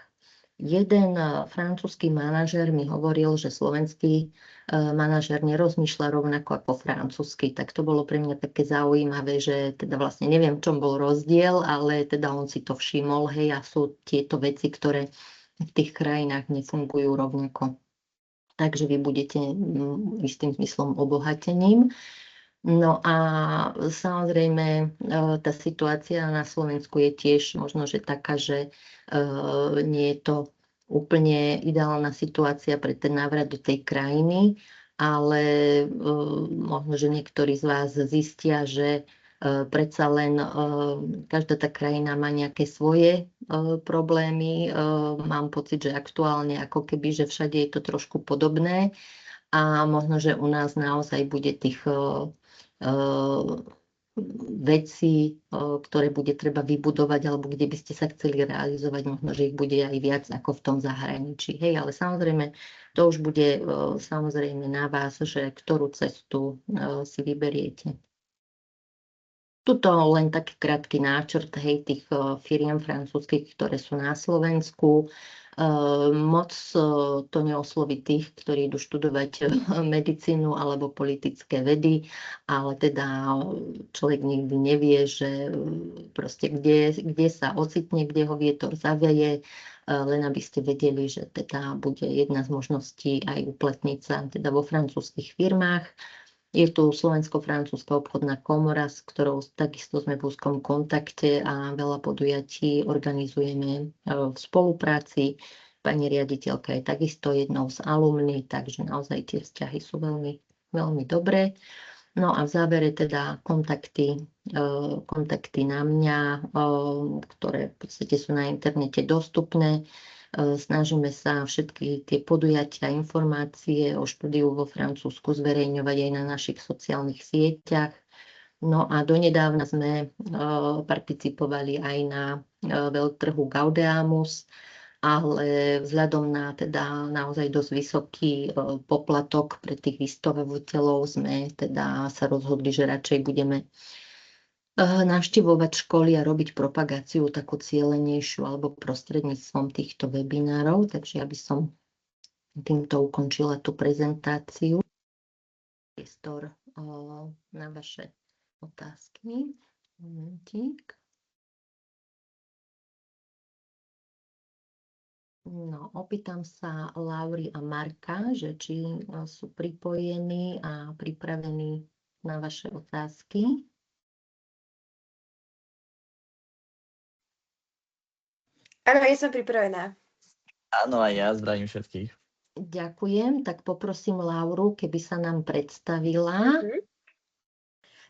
Jeden francúzsky manažér mi hovoril, že slovenský manažér nerozmýšľa rovnako ako francúzsky, tak to bolo pre mňa také zaujímavé, že teda vlastne neviem, v čom bol rozdiel, ale teda on si to všimol, hej, a sú tieto veci, ktoré v tých krajinách nefungujú rovnako. Takže vy budete istým zmyslom obohatením. No a samozrejme tá situácia na Slovensku je tiež možno, že taká, že nie je to úplne ideálna situácia pre ten návrat do tej krajiny, ale možno, že niektorí z vás zistia, že predsa len každá tá krajina má nejaké svoje problémy. Mám pocit, že aktuálne ako keby, že všade je to trošku podobné a možno, že u nás naozaj bude tých vecí, ktoré bude treba vybudovať alebo kde by ste sa chceli realizovať, možno, že ich bude aj viac ako v tom zahraničí. Hej, ale samozrejme, to už bude samozrejme na vás, že ktorú cestu si vyberiete. Tuto len taký krátky náčrt, hej, tých firiem francúzskych, ktoré sú na Slovensku. Moc to neosloví tých, ktorí idú študovať medicínu alebo politické vedy, ale teda človek nikdy nevie, že proste kde sa ocitne, kde ho vietor zaveje, len aby ste vedeli, že teda bude jedna z možností aj uplatniť sa teda vo francúzskych firmách. Je tu Slovensko-francúzska obchodná komora, s ktorou takisto sme v úzkom kontakte a veľa podujatí organizujeme v spolupráci. Pani riaditeľka je takisto jednou z alumní, takže naozaj tie vzťahy sú veľmi, veľmi dobré. No a v závere teda kontakty na mňa, ktoré v podstate sú na internete dostupné. Snažíme sa všetky tie podujatia, informácie o štúdiu vo Francúzsku zverejňovať aj na našich sociálnych sieťach. No a donedávna sme participovali aj na veľtrhu Gaudeamus, ale vzhľadom na teda naozaj dosť vysoký poplatok pre tých vystavovateľov sme teda sa rozhodli, že radšej budeme navštevovať školy a robiť propagáciu takú cielenejšiu alebo prostredníctvom týchto webinárov. Takže ja by som týmto ukončila tú prezentáciu. Priestor na vaše otázky. Momentík. No, opýtam sa Laury a Marka, že či sú pripojení a pripravení na vaše otázky. Áno, ja som pripravená. Áno, aj ja zdravím všetkých. Ďakujem, tak poprosím Lauru, keby sa nám predstavila.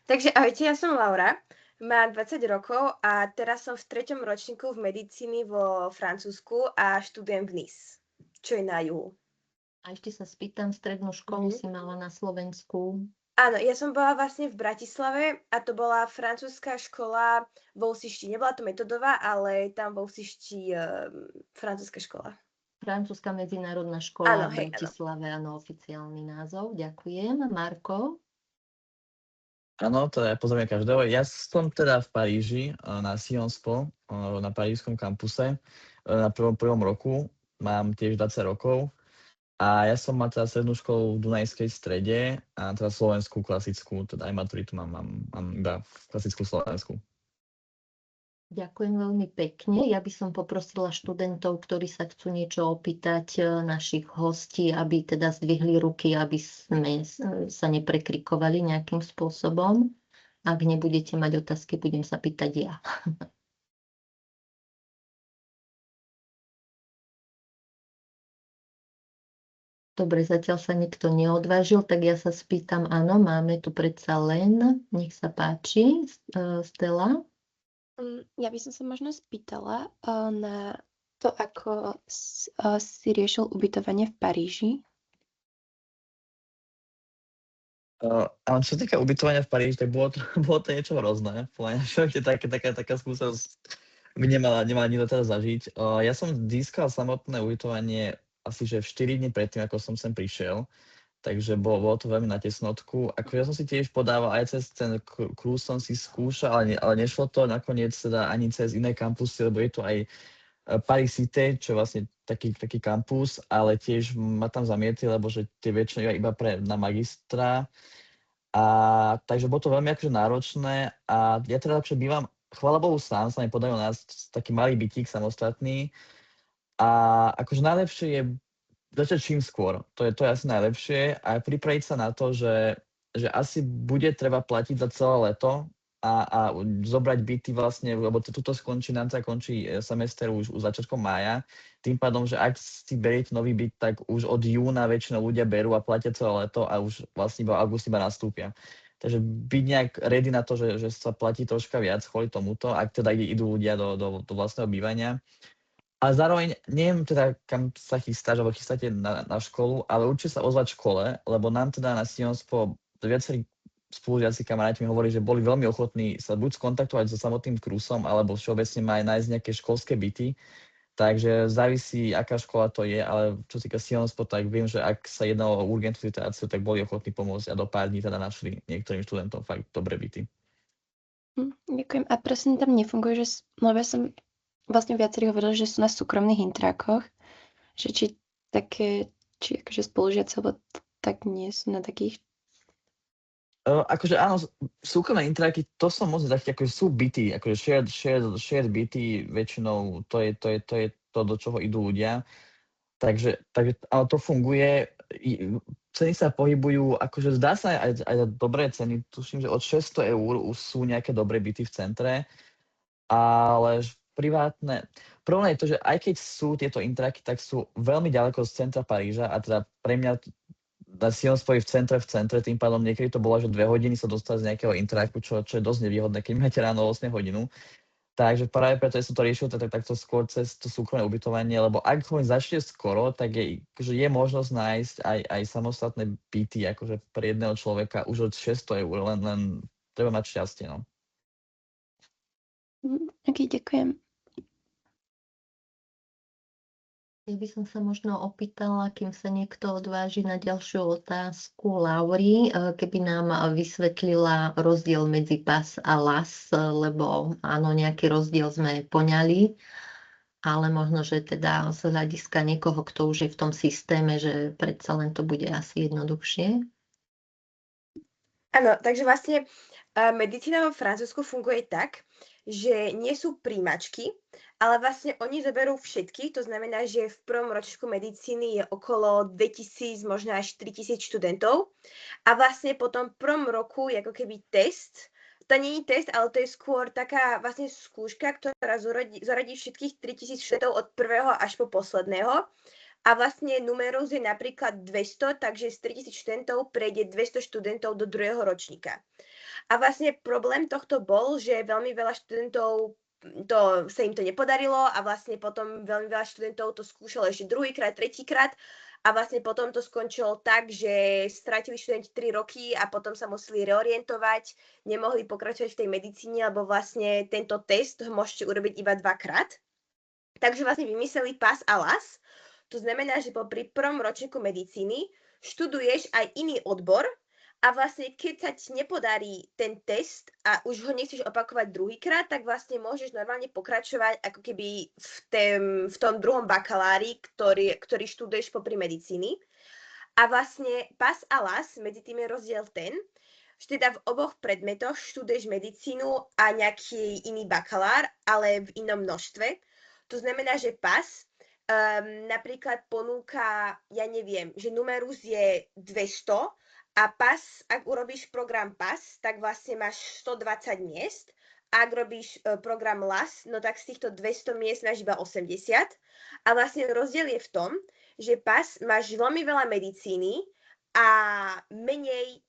Takže ahojte, ja som Laura, mám 20 rokov a teraz som v 3. ročníku v medicíne vo Francúzsku a študujem v Nice, čo je na juhu. A ešte sa spýtam, strednú školu si mala na Slovensku? Áno, ja som bola vlastne v Bratislave a to bola francúzska škola v Olsišti. Nebola to metodová, ale tam v Olsišti francúzska škola. Francúzska medzinárodná škola Áno, v Bratislave, áno, oficiálny názov. Ďakujem. Marko? Áno, to ja pozdravím každého. Ja som teda v Paríži na Sciences Po, na parížskom kampuse na prvom roku. Mám tiež 20 rokov. A ja som mal teda strednú školu v Dunajskej Strede a teda slovenskú klasickú, teda aj maturitu mám iba klasickú slovenskú. Ďakujem veľmi pekne. Ja by som poprosila študentov, ktorí sa chcú niečo opýtať našich hostí, aby teda zdvihli ruky, aby sme sa neprekrikovali nejakým spôsobom. Ak nebudete mať otázky, budem sa pýtať ja. Dobre, zatiaľ sa nikto neodvážil, tak ja sa spýtam, áno, máme tu predsa len, nech sa páči, Stella. Ja by som sa možno spýtala na to, ako si riešil ubytovanie v Paríži. Ale čo sa týka ubytovania v Paríži, tak bolo to niečo hrozné. Taká skúsenosť by nemala nikto teda zažiť. Ja som získal samotné ubytovanie asi že 4 dní predtým, ako som sem prišiel. Takže bolo to veľmi na tesnotku. Ako ja som si tiež podával aj cez ten cruise som si skúšal, ale nešlo to nakoniec teda ani cez iné kampusy, lebo je to aj Paris Cité, čo je vlastne taký kampus, ale tiež ma tam zamietli, lebo že tie väčšinou iba na magistra. A takže bolo to veľmi akože náročné a ja teda akože bývam, chvála Bohu sám, sa mi podaril nájsť taký malý bytík samostatný a akože najlepšie je začať čím skôr. To je asi najlepšie a pripraviť sa na to, že asi bude treba platiť za celé leto a zobrať byty vlastne, lebo tuto skončí semester už začiatkom mája. Tým pádom, že ak si beriete nový byt, tak už od júna väčšinou ľudia berú a platia celé leto a už vlastne iba v auguste nastúpia. Takže byť nejak ready na to, že sa platí troška viac kvôli tomuto, ak teda idú ľudia do vlastného bývania. Ale zároveň neviem teda, kam sa chystáš, alebo chystáte na školu, ale určite sa ozvať škole, lebo nám teda na Sciences Po viacerí spolužiaci kamaráti mi hovorí, že boli veľmi ochotní sa buď skontaktovať so samotným krusom, alebo všeobecne aj nájsť nejaké školské byty. Takže závisí, aká škola to je, ale čo sa týka Sciences Po, tak viem, že ak sa jednalo o urgentnú situáciu, tak boli ochotní pomôcť a do pár dní teda našli niektorým študentom fakt dobré byty. Ďakujem. A presne tam nefunguje, lebo ja som vlastne viacerí hovorili, že sú na súkromných intrákoch, že či akože spolužiaci, alebo tak nie sú na takých. Akože áno, súkromné intráky, to som moc taký, akože sú byty, akože shared byty, väčšinou to je to, do čoho idú ľudia. Takže ale to funguje, ceny sa pohybujú, akože zdá sa aj dobré ceny, tuším, že od 600 eur už sú nejaké dobré byty v centre, ale privátne. Problém je to, že aj keď sú tieto intráky, tak sú veľmi ďaleko z centra Paríža a teda pre mňa na Sion spojí v centre, tým pádom niekedy to bolo, že 2 hodiny sa dostať z nejakého intráku, čo je dosť nevýhodné, keď máte ráno 8 hodinu. Takže práve preto som to riešil takto skôr cez to súkromné ubytovanie, lebo ak ho začne skoro, tak je možnosť nájsť aj samostatné byty akože pre jedného človeka už od 600 eur, len treba mať šťastie, no. Ok, ďakujem. Ja by som sa možno opýtala, kým sa niekto odváži na ďalšiu otázku, Lauri, keby nám vysvetlila rozdiel medzi PAS a LAS, lebo áno, nejaký rozdiel sme poňali, ale možno, že teda z hľadiska niekoho, kto už je v tom systéme, že predsa len to bude asi jednoduchšie. Áno, takže vlastne medicína vo Francúzsku funguje tak, že nie sú príjmačky, ale vlastne oni zoberú všetkých, to znamená, že v prvom ročníku medicíny je okolo 2000, možno až 3000 študentov a vlastne potom v prvom roku je ako keby test, to nie je test, ale to je skôr taká vlastne skúška, ktorá zoradí všetkých 3000 študentov od prvého až po posledného. A vlastne numerus je napríklad 200, takže z 3000 študentov prejde 200 študentov do druhého ročníka. A vlastne problém tohto bol, že veľmi veľa študentov sa im to nepodarilo a vlastne potom veľmi veľa študentov to skúšalo ešte druhýkrát, tretíkrát a vlastne potom to skončilo tak, že stratili študenti 3 roky a potom sa museli reorientovať, nemohli pokračovať v tej medicíne, lebo vlastne tento test môžete urobiť iba 2-krát. Takže vlastne vymysleli PAS a LAS. To znamená, že popri prvom ročníku medicíny študuješ aj iný odbor a vlastne keď sa ti nepodarí ten test a už ho nechceš opakovať druhýkrát, tak vlastne môžeš normálne pokračovať ako keby v tom druhom bakalári, ktorý študuješ popri medicíny. A vlastne PAS a LAS, medzi tým je rozdiel ten, že teda v oboch predmetoch študuješ medicínu a nejaký iný bakalár, ale v inom množstve. To znamená, že PAS napríklad ponúka, ja neviem, že numerus je 200 a PAS, ak urobíš program PAS, tak vlastne máš 120 miest. Ak robíš program LAS, no tak z týchto 200 miest máš iba 80. A vlastne rozdiel je v tom, že PAS máš veľmi veľa medicíny a menej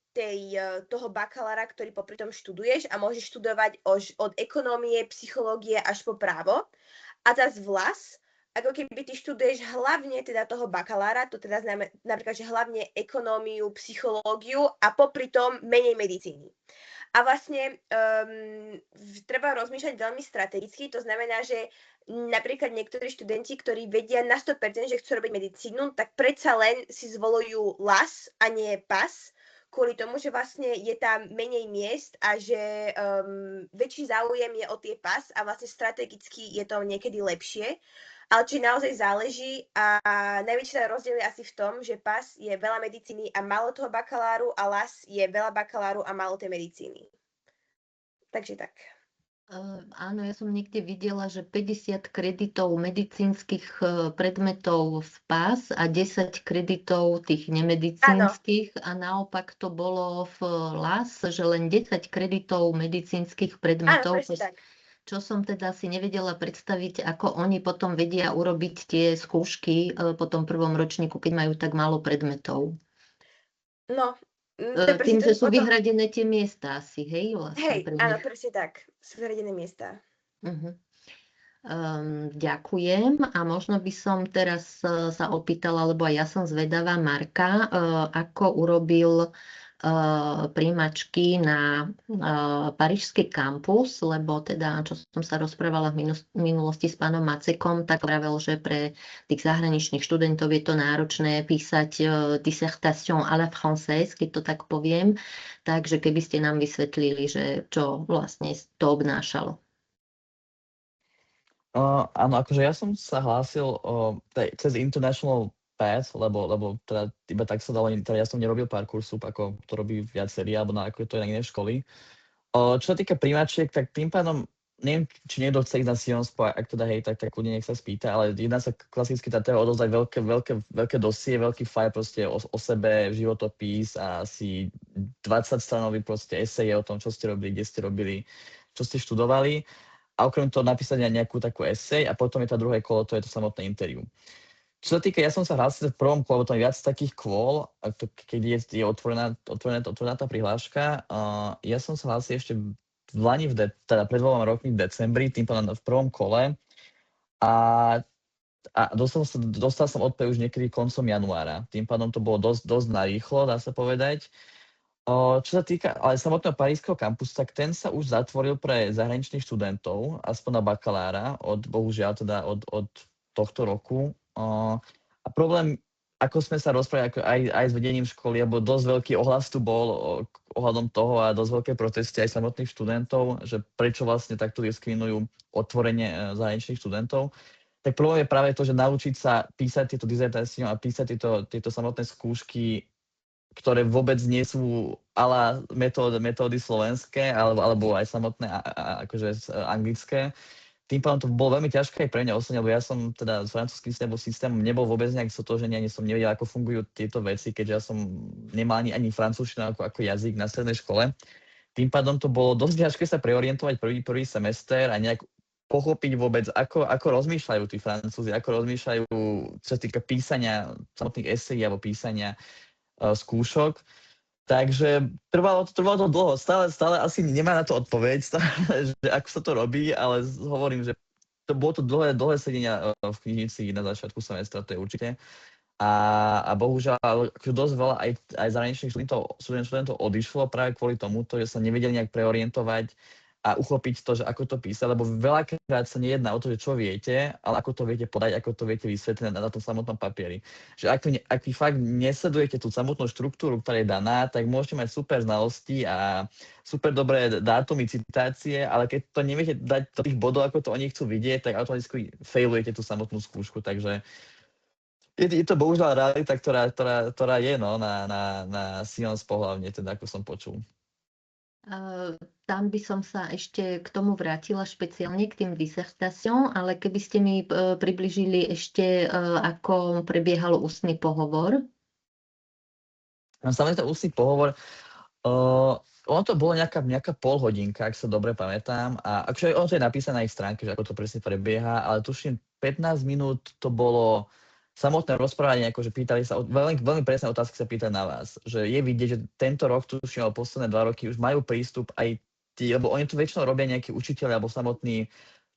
toho bakalára, ktorý popri tom študuješ a môžeš študovať od ekonómie, psychológie až po právo. A zase v LAS, ako keby ty študuješ hlavne teda toho bakalára, to teda znamená napríklad, že hlavne ekonómiu, psychológiu a popri tom menej medicíny. A vlastne treba rozmýšľať veľmi strategicky, to znamená, že napríklad niektorí študenti, ktorí vedia na 100%, že chcú robiť medicínu, tak predsa len si zvolujú LAS a nie PAS, kvôli tomu, že vlastne je tam menej miest a že väčší záujem je o tie PAS a vlastne strategicky je to niekedy lepšie. Ale či naozaj záleží a najväčší rozdiel je asi v tom, že PAS je veľa medicíny a málo toho bakaláru a LAS je veľa bakaláru a málo tej medicíny. Takže tak. Áno, ja som niekde videla, že 50 kreditov medicínskych predmetov v PAS a 10 kreditov tých nemedicínskych a naopak to bolo v LAS, že len 10 kreditov medicínskych predmetov. Áno, tak. Čo som teda si nevedela predstaviť, ako oni potom vedia urobiť tie skúšky po tom prvom ročníku, keď majú tak málo predmetov. No, tým, že sú vyhradené tie miesta asi, hej? Vlastne áno, presne tak. Sú vyhradené miesta. Ďakujem a možno by som teraz sa opýtala, lebo aj ja som zvedavá Marka, ako urobil príjmačky na parížský kampus, lebo teda, čo som sa rozprávala v minulosti s pánom Macekom, tak vravel, že pre tých zahraničných študentov je to náročné písať dissertation à la française, keď to tak poviem. Takže keby ste nám vysvetlili, že čo vlastne to obnášalo. Áno, akože ja som sa hlásil cez International Path, lebo teda iba tak sa dalo, teda ja som nerobil pár kursov, ako to robí viacerí, alebo ako je to na iné školy. Čo sa týka príjmačiek, tak tým pádom, neviem, či niekto chce ísť na Sionspo, ak teda hej, tak ľudia nech sa spýta, ale jedná sa klasicky, tá treba odovzdať veľké dosie, veľký file proste o sebe, životopis a asi 20 stranový proste eseje o tom, čo ste robili, kde ste robili, čo ste študovali. A okrem toho napísať aj nejakú takú esej a potom je tá druhé kolo, to je to samotné interview. Čo sa týka, ja som sa hlásil v prvom kole, tam je viac takých kôl, keď je otvorená tá prihláška. Ja som sa hlásil ešte v Lani, teda pred 2 rokmi v decembri, tým pádom v prvom kole. A dostal som odpoveď už niekedy koncom januára. Tým pádom to bolo dosť narýchlo, dá sa povedať. Čo sa týka ale samotného parískeho kampusu, tak ten sa už zatvoril pre zahraničných študentov, aspoň na bakalára, bohužiaľ teda od tohto roku. A problém, ako sme sa rozprávali aj s vedením školy, lebo dosť veľký ohlas tu bol ohľadom toho a dosť veľké protesty aj samotných študentov, že prečo vlastne takto diskriminujú otvorenie zahraničných študentov. Tak problém je práve to, že naučiť sa písať tieto dizertácie a písať tieto samotné skúšky, ktoré vôbec nie sú ala metódy slovenské, alebo aj samotné akože anglické. Tým pádom to bolo veľmi ťažké aj pre mňa osobne, lebo ja som teda s francúzským systémom nebol vôbec nejak stotožený, ani som nevedel, ako fungujú tieto veci, keďže ja som nemal ani francúzštinu ako jazyk na strednej škole. Tým pádom to bolo dosť ťažké sa preorientovať prvý semester a nejak pochopiť vôbec, ako rozmýšľajú tí Francúzi, ako rozmýšľajú, čo sa týka písania samotných esejí alebo písania skúšok. Takže trvalo to dlho. Stále asi nemá na to odpoveď, že ako sa to robí, ale hovorím, že bolo to dlhé sedenia v knižnici na začiatku semestra, to je určite. A bohužiaľ, dosť veľa aj zahraničných študentov odišlo práve kvôli tomuto, že sa nevedeli nejak preorientovať a uchopiť to, že ako to písať, lebo veľakrát sa nejedná o to, že čo viete, ale ako to viete podať, ako to viete vysvetliť na tom samotnom papieri. Že ak vy fakt nesledujete tú samotnú štruktúru, ktorá je daná, tak môžete mať super znalosti a super dobré dátumy, citácie, ale keď to neviete dať do tých bodov, ako to oni chcú vidieť, tak automaticky failujete tú samotnú skúšku. Takže je to bohužiaľ realita, ktorá je na Sciences Po hlavne, teda ako som počul. Tam by som sa ešte k tomu vrátila špeciálne k tým dizertáciám, ale keby ste mi približili ešte, ako prebiehal ústny pohovor. Samozrejme, ten ústny pohovor, ono to bolo nejaká polhodinka, ak sa dobre pamätám. A akože ono to je napísané na ich stránke, že ako to presne prebieha, ale tuším 15 minút to bolo samotné rozprávanie, akože pýtali sa, veľmi presné otázky sa pýtali na vás, že je vidieť, že tento rok, tuším, alebo posledné 2 roky už majú prístup aj tí, lebo oni to väčšinou robia nejakí učiteľi alebo samotní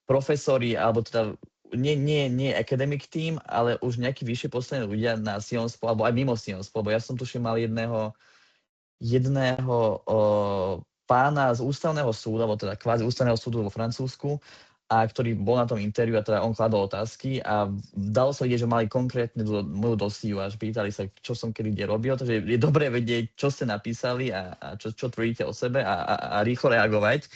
profesori, alebo teda nie academic team, ale už nejakí vyššie postavení ľudia na Sciences Po, alebo aj mimo Sciences Po, lebo ja som tuším mal jedného pána z ústavného súdu, alebo teda kvázi ústavného súdu vo Francúzsku, a ktorý bol na tom interviu a teda on kladol otázky a dalo sa vidieť, že mali konkrétne moju dosiu a že pýtali sa, čo som kedy kde robil, takže je dobré vedieť, čo ste napísali a čo tvrdíte o sebe a rýchlo reagovať.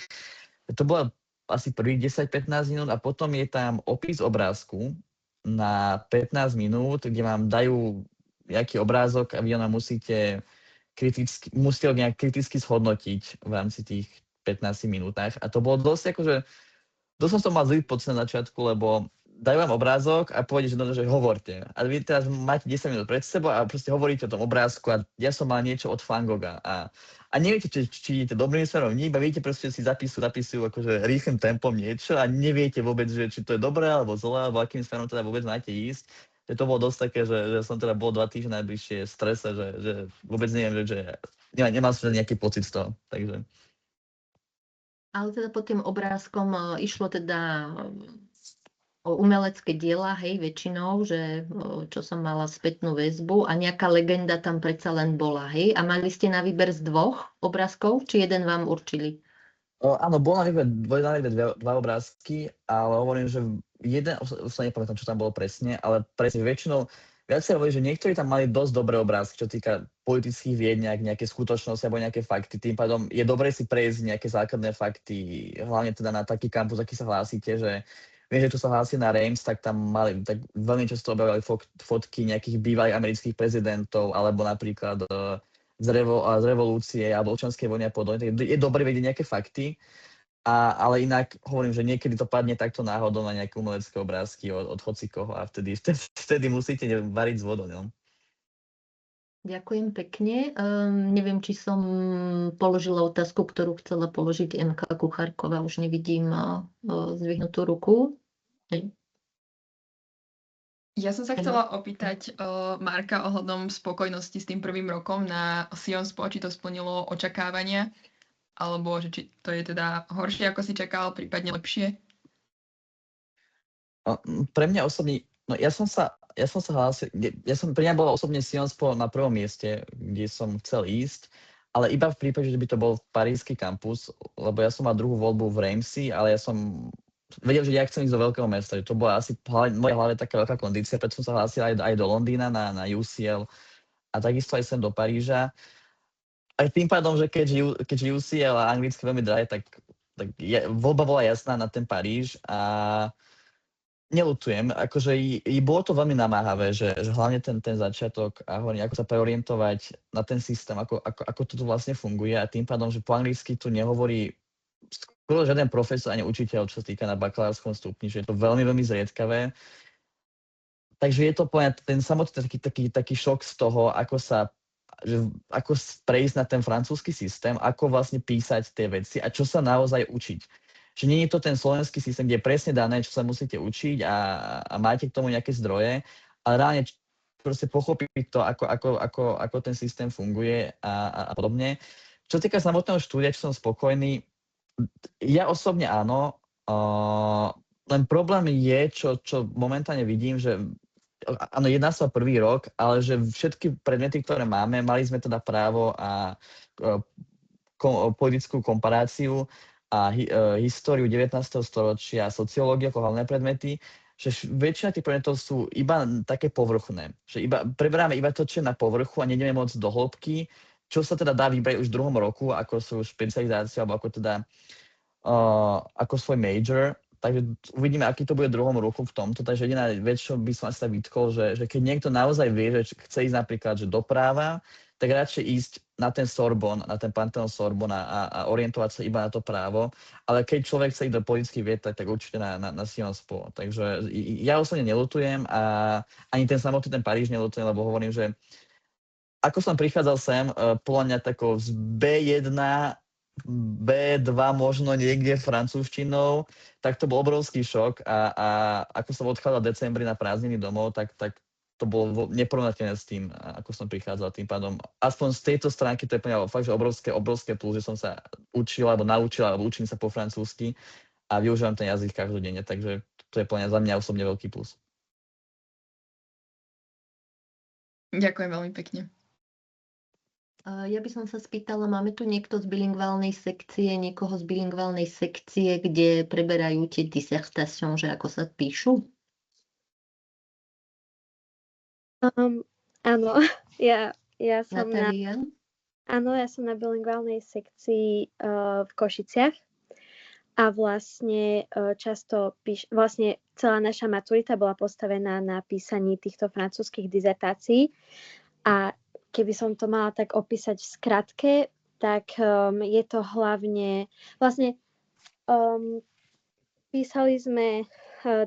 To bolo asi prvých 10-15 minút a potom je tam opis obrázku na 15 minút, kde vám dajú nejaký obrázok a vy ho musíte ho nejak kriticky zhodnotiť v rámci tých 15 minútach. A to bolo dosť akože dosť som mal zlý pocit na začiatku, lebo dajú vám obrázok a povedia, že hovorte. A vy teraz máte 10 minút pred sebou a proste hovoríte o tom obrázku a ja som mal niečo od Van Gogha. A neviete, či idete dobrým smerom, iba viete, proste si zapisujú akože rýchlym tempom niečo a neviete vôbec, že či to je dobré alebo zlé, alebo akým smerom teda vôbec máte ísť. Že to bolo dosť také, že som teda bol 2 týždne najbližšie v strese, že vôbec neviem, že nemal som nejaký pocit z toho. Takže. Ale teda pod tým obrázkom išlo teda o umelecké diela, hej, väčšinou, že čo som mala spätnú väzbu a nejaká legenda tam predsa len bola, hej. A mali ste na výber z 2 obrázkov, či jeden vám určili? Áno, bol na výber 2 obrázky, ale hovorím, že jeden, sa nepamätám, čo tam bolo presne, ale presne väčšinou viacej hovorí, že niektorí tam mali dosť dobré obrázky, čo týka politických vied, nejaké skutočnosti alebo nejaké fakty. Tým pádom je dobré si prejsť nejaké základné fakty, hlavne teda na taký kampus, aký sa hlásite, že viem, že tu sa hlási na Reims, tak tam mali, tak veľmi často objavili fotky nejakých bývalých amerických prezidentov, alebo napríklad z revolúcie alebo občianskej vojny a podobne. Je dobré vedieť nejaké fakty, ale inak hovorím, že niekedy to padne takto náhodou na nejaké umelecké obrázky od hocikoho a vtedy musíte variť s vodou. No? Ďakujem pekne. Neviem, či som položila otázku, ktorú chcela položiť Emka Kuchárková. Už nevidím zdvihnutú ruku. Ja som sa chcela opýtať Marka ohľadom spokojnosti s tým prvým rokom na Sionspo, či to splnilo očakávania, alebo že či to je teda horšie, ako si čakal, prípadne lepšie. Pre mňa osobne, no ja som sa hlásil, pre mňa bola osobne Sionspo na prvom mieste, kde som chcel ísť, ale iba v prípade, že by to bol parísky kampus, lebo ja som mal druhú voľbu v Ramsey, ale ja som vedel, že ja chcem ísť do veľkého mesta, že to bola asi v mojej hlave taká veľká kondícia, preto som sa hlásil aj do Londýna na UCL a takisto aj sem do Paríža. Aj tým pádom, že keďže UCL a anglicky veľmi drahé, tak voľba bola jasná na ten Paríž a neľutujem, akože bolo to veľmi namáhavé, že hlavne ten začiatok a hovorím, ako sa preorientovať na ten systém, ako to tu vlastne funguje a tým pádom, že po anglicky tu nehovorí skoro žiaden profesor ani učiteľ, čo sa týka na bakalárskom stupni, že je to veľmi, veľmi zriedkavé. Takže je to ten samotný taký šok z toho, ako prejsť na ten francúzsky systém, ako vlastne písať tie veci a čo sa naozaj učiť. Že nie je to ten slovenský systém, kde je presne dané, čo sa musíte učiť a máte k tomu nejaké zdroje, ale reálne proste pochopiť to, ako ten systém funguje a podobne. Čo týka samotného štúdia, čo som spokojný, ja osobne áno, len problém je, čo momentálne vidím, že áno, jedná sa o prvý rok, ale že všetky predmety, ktoré máme, mali sme teda právo a politickú komparáciu a históriu 19. storočia, sociológia ako hlavné predmety, že väčšina tých predmetov sú iba také povrchné. Že preberáme iba to, čo je na povrchu a nejdeme moc do hĺbky, čo sa teda dá vybrať už v druhom roku, ako svoju špecializáciu, alebo ako svoj major. Takže uvidíme, aký to bude v druhom roku v tomto. Takže jediná vec, čo by som asi vytkol, že keď niekto naozaj vie, že chce ísť napríklad že do práva, tak radšej ísť na ten Sorbonne, na ten Panthéon Sorbonne a orientovať sa iba na to právo. Ale keď človek chce ísť do politických vied, tak určite na Sciences Po. Takže ja osobne neľutujem a ani ten samotný ten Paríž neľutujem, lebo hovorím, že ako som prichádzal sem, podľa mňa takou z B1, B2 možno niekde francúzštinou, tak to bol obrovský šok a ako som odchádzal v decembri na prázdniny domov, tak to bolo neporovnateľné s tým, ako som prichádzal. Tým pádom, aspoň z tejto stránky to je pre mňa fakt, že obrovské plus, že som sa učil, alebo naučil, alebo učím sa po francúzsky a využívam ten jazyk každodenne, takže to je za mňa osobne veľký plus. Ďakujem veľmi pekne. Ja by som sa spýtala, máme tu niekto z bilingválnej sekcie, niekoho z bilingválnej sekcie, kde preberajú tie disertácion, že ako sa píšu? Áno, ja som Natália? Áno, ja som na bilingválnej sekcii v Košiciach a vlastne často vlastne celá naša maturita bola postavená na písaní týchto francúzskych dizertácií a keby som to mala tak opísať v skratke, tak je to hlavne vlastne písali sme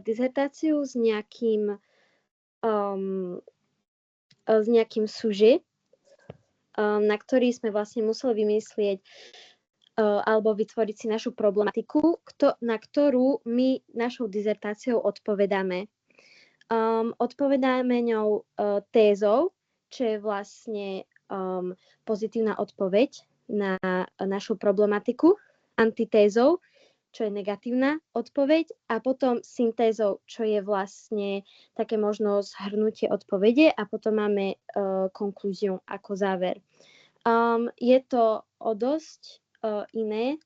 dizertáciu s nejakým sujet, na ktorý sme vlastne museli vymyslieť alebo vytvoriť si našu problematiku, na ktorú my našou dizertáciou odpovedáme. Odpovedáme ňou tézou, čo je vlastne pozitívna odpoveď na našu problematiku, antitézou, čo je negatívna odpoveď a potom syntézou, čo je vlastne také možno zhrnutie odpovede a potom máme konklúziu ako záver. Je to o dosť iné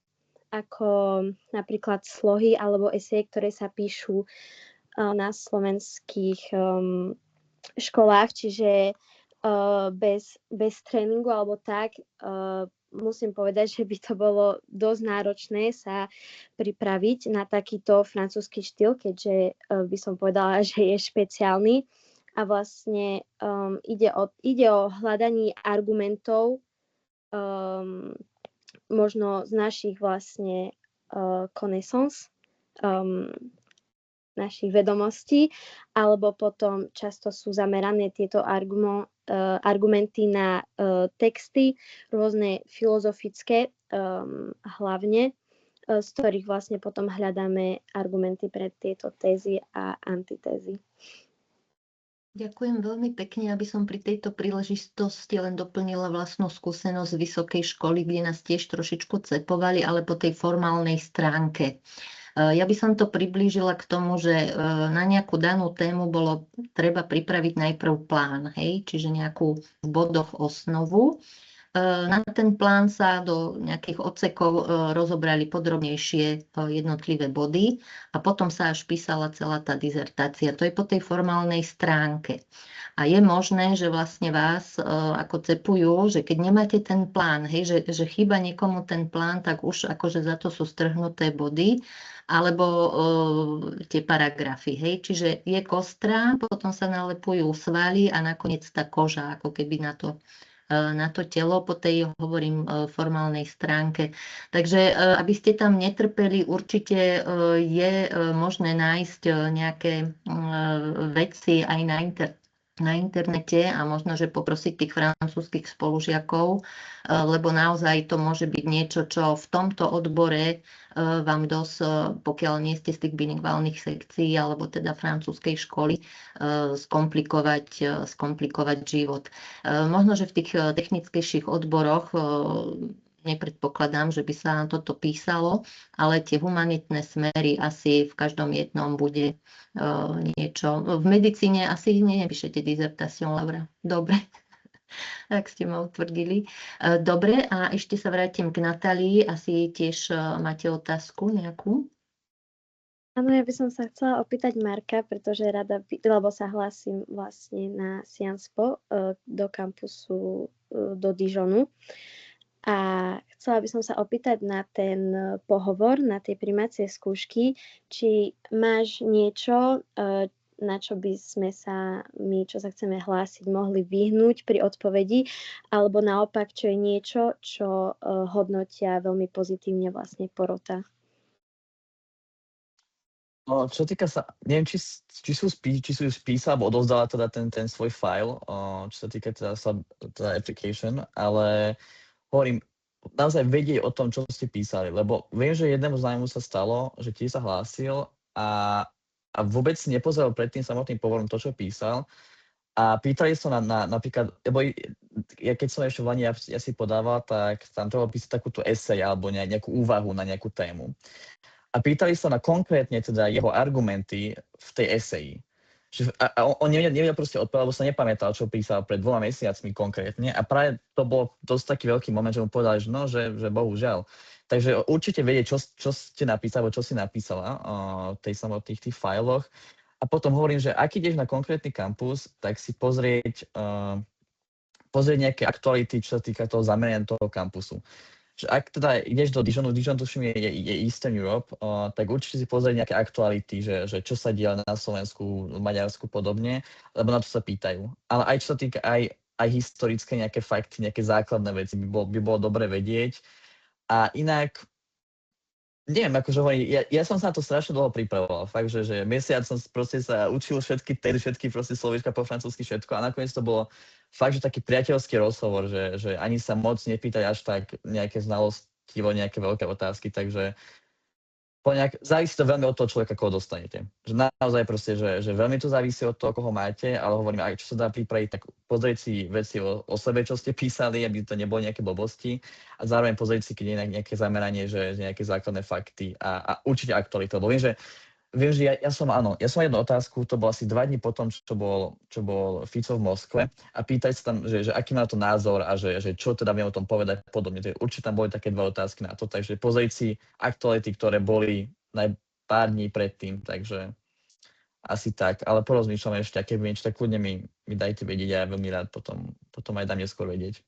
ako napríklad slohy alebo eseje, ktoré sa píšu na slovenských školách, čiže bez tréningu alebo tak, musím povedať, že by to bolo dosť náročné sa pripraviť na takýto francúzsky štýl, keďže by som povedala, že je špeciálny a vlastne ide o hľadanie argumentov možno z našich vlastne connaissances, našich vedomostí, alebo potom často sú zamerané tieto argumenty na texty, rôzne filozofické hlavne, z ktorých vlastne potom hľadáme argumenty pre tieto tézy a antitézy. Ďakujem veľmi pekne, aby som pri tejto príležitosti len doplnila vlastnú skúsenosť z vysokej školy, kde nás tiež trošičku cepovali, ale po tej formálnej stránke. Ja by som to priblížila k tomu, že na nejakú danú tému bolo treba pripraviť najprv plán, hej? Čiže nejakú v bodoch osnovu. Na ten plán sa do nejakých odsekov rozobrali podrobnejšie jednotlivé body a potom sa až písala celá tá dizertácia. To je po tej formálnej stránke. A je možné, že vlastne vás ako cepujú, že keď nemáte ten plán, hej, že chýba niekomu ten plán, tak už akože za to sú strhnuté body alebo tie paragrafy. Hej. Čiže je kostra, potom sa nalepujú svaly a nakoniec tá koža, ako keby na to telo po tej, hovorím, formálnej stránke. Takže aby ste tam netrpeli, určite je možné nájsť nejaké veci aj na internete a možno, že poprosiť tých francúzskych spolužiakov, lebo naozaj to môže byť niečo, čo v tomto odbore vám dosť, pokiaľ nie ste z tých bilingválnych sekcií alebo teda francúzskej školy, skomplikovať život. Možno, že v tých technickejších odboroch nepredpokladám, že by sa na toto písalo, ale tie humanitné smery asi v každom jednom bude niečo. V medicíne asi nepíšete dizertáciu, Laura. Dobre. Tak ste ma utvrdili. Dobre, a ešte sa vrátim k Natálii. Asi tiež máte otázku nejakú? Áno, ja by som sa chcela opýtať Marka, pretože lebo sa hlásim vlastne na Sciences Po do kampusu do Dijonu. A chcela by som sa opýtať na ten pohovor, na tie prijímacie skúšky, či máš niečo, na čo by sme sa my, čo sa chceme hlásiť, mohli vyhnúť pri odpovedi, alebo naopak, čo je niečo, čo hodnotia veľmi pozitívne vlastne porota. No, čo týka sa, neviem, či sú spísala alebo odovzdala teda ten svoj file, čo sa týka teda application, ale hovorím, naozaj vedieť o tom, čo ste písali, lebo viem, že jednému známemu sa stalo, že tiež sa hlásil a vôbec si nepozeral pred tým samotným pohovorom to, čo písal a pýtali sa napríklad, lebo ja keď som ešte v Lani ja si podával, tak tam treba písať takúto esej alebo nejakú úvahu na nejakú tému. A pýtali sa na konkrétne teda jeho argumenty v tej eseji. A on nevedel proste odpovedať, lebo sa nepamätal, čo písal pred 2 mesiacmi konkrétne. A práve to bol dosť taký veľký moment, že mu povedali, že bohužiaľ. Takže určite vedieť, čo ste napísali, alebo čo si napísala v tej samotných tých fajloch. A potom hovorím, že ak ideš na konkrétny kampus, tak si pozrieť nejaké aktuality, čo sa týka toho zamerania toho kampusu. Že ak teda ideš do Dijonu, Dijon tuším je Eastern Europe, tak určite si pozrieť nejaké aktuality, že čo sa deje na Slovensku, Maďarsku podobne, lebo na to sa pýtajú. Ale aj čo sa týka aj historické nejaké fakty, nejaké základné veci by bolo dobre vedieť. A inak, neviem, akože ja som sa na to strašne dlho pripravoval. Fakt, že mesiac som proste sa učil všetky proste slovíčka po francúzsky všetko a nakoniec to bolo fakt, že taký priateľský rozhovor, že ani sa moc nepýtať až tak nejaké znalosti o nejaké veľké otázky, takže závisí to veľmi od toho človeka, koho dostanete. Že naozaj proste, že veľmi to závisí od toho, koho máte, ale hovorím, aj čo sa dá pripraviť, tak pozrieť si veci o sebe, čo ste písali, aby to nebolo nejaké blbosti a zároveň pozrieť si, keď je nejaké zameranie, že nejaké základné fakty a určite aktuality, lebo viem, že ja som jednu otázku, to bolo asi 2 dní potom, čo bol Fico v Moskve a pýtali sa tam, že aký má to názor a že čo teda viem o tom povedať podobne. Určite tam boli také 2 otázky na to, takže pozrieť si aktuality, ktoré boli pár dní predtým, takže asi tak, ale porozmýšľam ešte, aké viem, tak kľudne mi dajte vedieť a ja veľmi rád potom aj dám neskôr vedieť.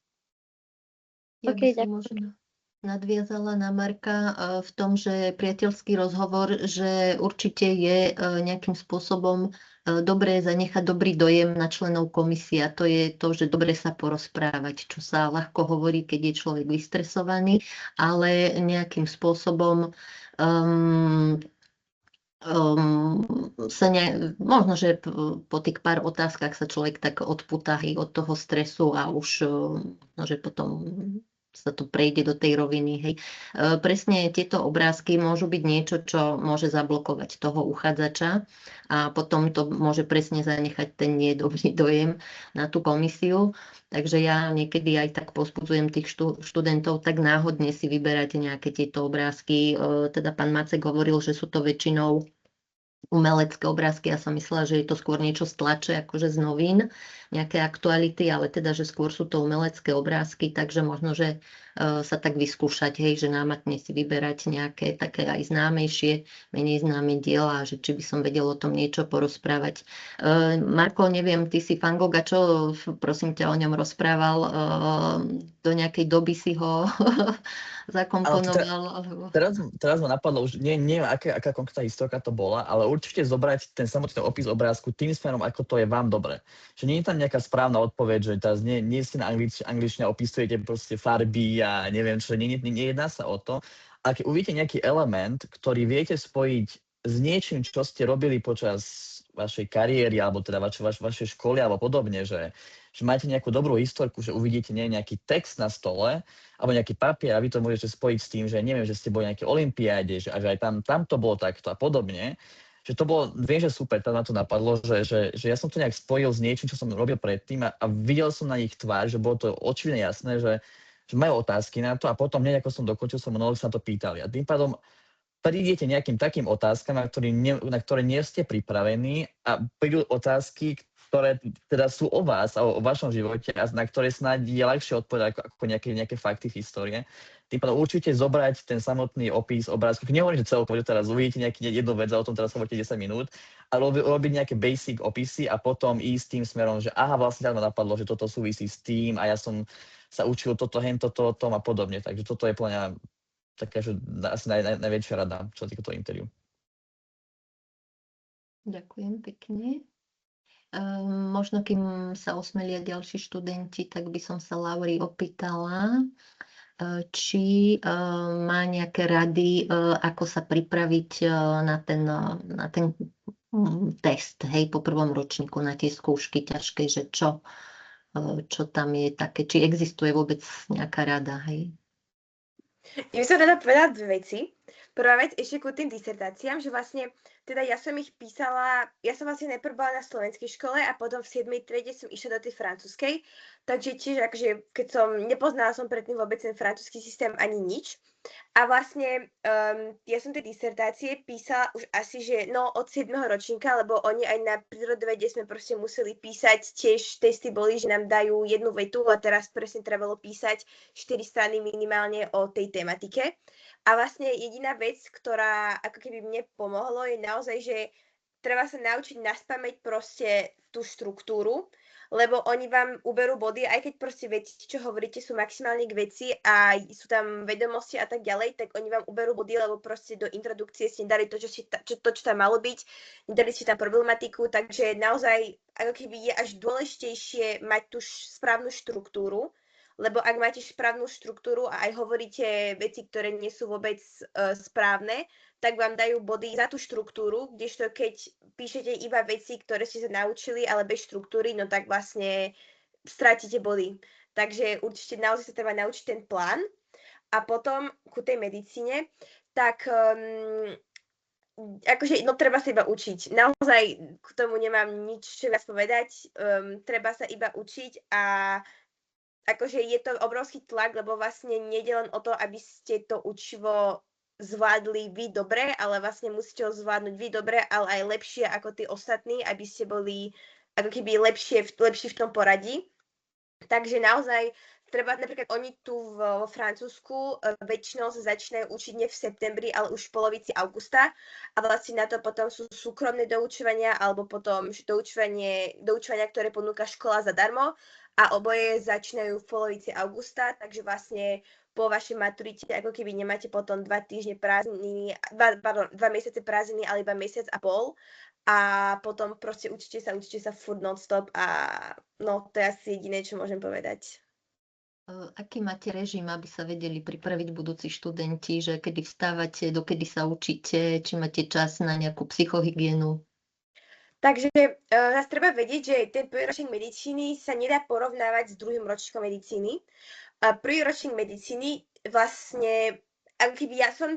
Ja by som možno nadviazala na Marka v tom, že priateľský rozhovor, že určite je nejakým spôsobom dobré zanechať dobrý dojem na členov komisie. A to je to, že dobre sa porozprávať, čo sa ľahko hovorí, keď je človek vystresovaný, ale nejakým spôsobom možno, že po tých pár otázkach sa človek tak odpúta od toho stresu a už možno, že potom sa to prejde do tej roviny. Hej. Presne tieto obrázky môžu byť niečo, čo môže zablokovať toho uchádzača a potom to môže presne zanechať ten nedobrý dojem na tú komisiu. Takže ja niekedy aj tak povzbudzujem tých študentov tak náhodne si vyberať nejaké tieto obrázky. Teda pán Macek hovoril, že sú to väčšinou umelecké obrázky. Ja som myslela, že je to skôr niečo z tlače, akože z novín, nejaké aktuality, ale teda, že skôr sú to umelecké obrázky, takže možno, že sa tak vyskúšať, hej, že námatne si vyberať nejaké také aj známejšie, menej známe diela, že či by som vedel o tom niečo porozprávať. Marko, neviem, ty si Van Gogha, čo prosím ťa o ňom rozprával? Do nejakej doby si ho zakomponoval? Alebo... Teraz ma napadlo, už neviem, aká konkrétna historka to bola, ale určite zobrať ten samotný opis obrázku tým smerom, ako to je vám dobre. Že nie je tam nejaká správna odpoveď, že teraz nie ste na angličtine, opisujete proste farby a neviem čo, nejedná sa o to. A keď uvidíte nejaký element, ktorý viete spojiť s niečím, čo ste robili počas vašej kariéry, alebo teda vašej školy, alebo podobne, že máte nejakú dobrú historku, že uvidíte nejaký text na stole, alebo nejaký papier a vy to môžete spojiť s tým, že neviem, že ste boli nejaké olympiáde, že aj tam to bolo takto a podobne. Že to bolo, viem, že super, tam na to napadlo, že ja som to nejak spojil s niečím, čo som robil predtým a videl som na nich tvár, že bolo to očividne jasné, že majú otázky na to a potom hneď ako som dokončil som monolog, sa na to pýtali. A tým pádom prídete nejakým takým otázkam, na ktoré nie ste pripravení a prídu otázky, ktoré teda sú o vás a o vašom živote a na ktoré snáď je ľahšie odpovedať ako nejaké fakty v histórie. Tým pádom určite zobrať ten samotný opis obrázku. Nehovorím, že celkovo, že teraz uvidíte jednu vec a o tom teraz hovoríte 10 minút, ale robiť nejaké basic opisy a potom ísť tým smerom, že aha, vlastne ma napadlo, že toto súvisí s tým a ja som sa učil toto, o tom a podobne. Takže toto je podľa mňa taká, že asi najväčšia rada, čo sa týka toho interviu. Ďakujem pekne. Možno, kým sa osmelia ďalší študenti, tak by som sa Lauri opýtala, či má nejaké rady, ako sa pripraviť na ten test, hej, po prvom ročníku, na tie skúšky ťažké, že čo tam je také, či existuje vôbec nejaká rada, hej? Ja by som rada povedala dve veci. Prvá vec ešte ku tým disertáciám, že vlastne, teda ja som ich písala, ja som vlastne najprv bola na slovenskej škole a potom v 7. triede som išla do tej francúzskej, takže tiež akože, keď nepoznala som predtým vôbec ten francúzsky systém ani nič. A vlastne ja som tie disertácie písala už asi, že od 7. ročníka, lebo oni aj na prírodovede sme proste museli písať, tiež testy boli, že nám dajú jednu vetu a teraz presne trebalo písať 4 strany minimálne o tej tematike. A vlastne jediná vec, ktorá ako keby mne pomohlo, je naozaj, že treba sa naučiť naspamäť proste tú štruktúru, lebo oni vám uberú body, aj keď proste veci, čo hovoríte, sú maximálne k veci a sú tam vedomosti a tak ďalej, tak oni vám uberú body, lebo proste do introdukcie ste nedali to, čo tam malo byť, nedali ste tam problematiku, takže naozaj ako keby je až dôležitejšie mať tú správnu štruktúru, lebo ak máte správnu štruktúru a aj hovoríte veci, ktoré nie sú vôbec správne, tak vám dajú body za tú štruktúru, kdežto keď píšete iba veci, ktoré ste sa naučili, ale bez štruktúry, no tak vlastne stratíte body. Takže určite naozaj sa treba naučiť ten plán. A potom ku tej medicíne, tak akože, treba sa iba učiť. Naozaj k tomu nemám nič viac povedať. Treba sa iba učiť a akože je to obrovský tlak, lebo vlastne nejde len o to, aby ste to učivo zvládli vy dobre, ale vlastne musíte ho zvládnuť vy dobre, ale aj lepšie ako tí ostatní, aby ste boli ako keby lepší v tom poradí. Takže naozaj treba, napríklad oni tu vo Francúzsku väčšinou sa začínajú učiť nie v septembri, ale už v polovici augusta a vlastne na to potom sú súkromné doučovania alebo potom doučovania, ktoré ponúka škola zadarmo a oboje začínajú v polovici augusta, takže vlastne po vašej maturite ako keby nemáte potom 2 mesiace prázdniny, ale iba mesiac a pol a potom proste učíte sa furt non-stop a to je asi jediné, čo môžem povedať. Aký máte režim, aby sa vedeli pripraviť budúci študenti, že kedy vstávate, dokedy sa učíte, či máte čas na nejakú psychohygienu? Takže zase treba vedieť, že ten prvý ročník medicíny sa nedá porovnávať s druhým ročníkom medicíny, prvý ročník medicíny vlastne, ako keby ja som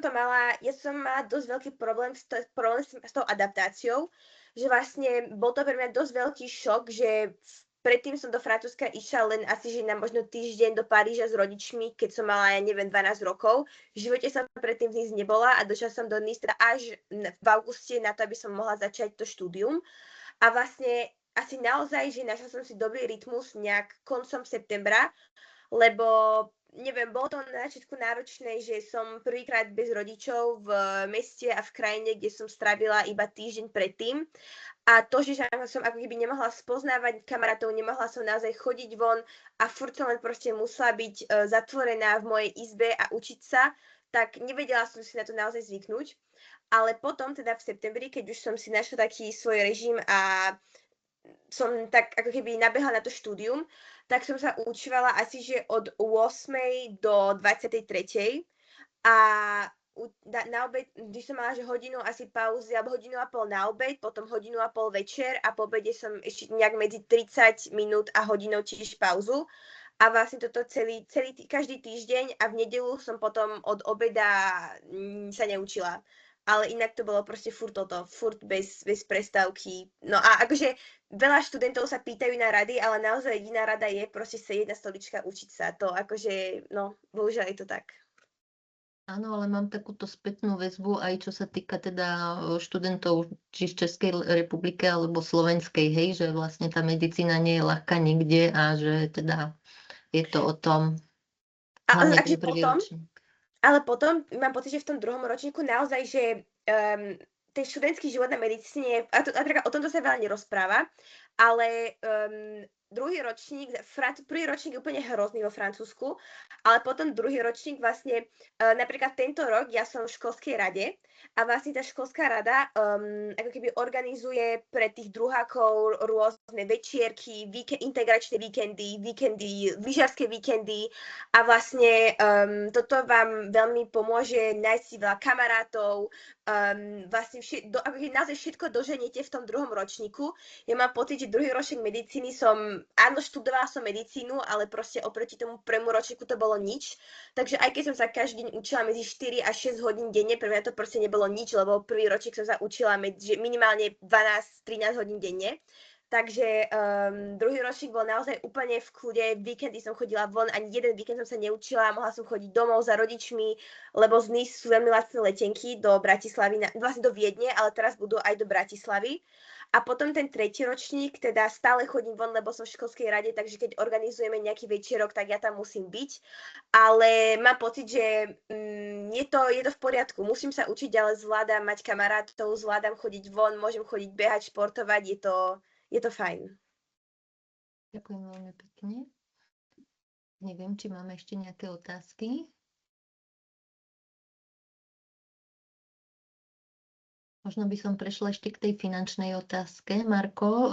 mala dosť veľký problém s tou adaptáciou, že vlastne bol to pre mňa dosť veľký šok, že predtým som do Francúzska išla len asi, že na možno týždeň do Paríža s rodičmi, keď som mala, ja neviem, 12 rokov. V živote som predtým v Nice nebola a došla som do Nice teda až v auguste na to, aby som mohla začať to štúdium. A vlastne asi naozaj, že našla som si dobrý rytmus nejak koncom septembra, lebo neviem, bolo to na začiatku náročné, že som prvýkrát bez rodičov v meste a v krajine, kde som strávila iba týždeň predtým. A to, že som ako keby nemohla spoznávať kamarátov, nemohla som naozaj chodiť von a furt som len proste musela byť zatvorená v mojej izbe a učiť sa, tak nevedela som si na to naozaj zvyknúť. Ale potom teda v septembri, keď už som si našla taký svoj režim a som tak ako keby nabehla na to štúdium, tak som sa učívala asi, že od 8. do 23. A na obed, když som mala že hodinu asi pauzy, alebo hodinu a pol na obed, potom hodinu a pol večer a po obede som ešte nejak medzi 30 minút a hodinou tiež pauzu. A vlastne toto každý týždeň a v nedeľu som potom od obeda sa neučila. Ale inak to bolo proste furt bez prestávky. No a akože veľa študentov sa pýtajú na rady, ale naozaj jediná rada je proste sedieť na stolička a učiť sa. To akože, no, bohužiaľ je to tak. Áno, ale mám takúto spätnú väzbu aj čo sa týka teda študentov či z Českej republiky alebo Slovenskej, hej, že vlastne tá medicína nie je ľahká nikde a že teda je to o tom, hlavne ten prvý ročník. Ale potom mám pocit, že v tom druhom ročníku naozaj, že ten študentský život na medicíne, a o tomto sa veľa nerozpráva, ale druhý ročník, prvý ročník je úplne hrozný vo Francúzsku, ale potom druhý ročník vlastne, napríklad tento rok ja som v školskej rade a vlastne tá školská rada ako keby organizuje pre tých druhákov rôzne večierky, integračné víkendy, lyžiarske víkendy a vlastne toto vám veľmi pomôže nájsť si veľa kamarátov, vlastne naozaj všetko doženiete v tom druhom ročníku. Ja mám pocit, že druhý ročník medicíny áno, študovala som medicínu, ale proste oproti tomu prvému ročníku to bolo nič. Takže aj keď som sa každý deň učila medzi 4 až 6 hodín denne, pre mňa to proste nebolo nič, lebo prvý ročník som sa učila minimálne 12-13 hodín denne. Takže druhý ročník bol naozaj úplne v kľude, víkendy som chodila von, ani jeden víkend som sa neučila, mohla som chodiť domov za rodičmi, lebo z Nice sú veľmi lacné letenky do Bratislavy, vlastne do Viedne, ale teraz budú aj do Bratislavy. A potom ten tretí ročník, teda stále chodím von, lebo som v školskej rade, takže keď organizujeme nejaký večerok, tak ja tam musím byť. Ale mám pocit, že je to v poriadku. Musím sa učiť, ale zvládam mať kamarátov, zvládam chodiť von, môžem chodiť behať, športovať, je to fajn. Ďakujem veľmi pekne. Neviem, či máme ešte nejaké otázky. Možno by som prešla ešte k tej finančnej otázke, Marko,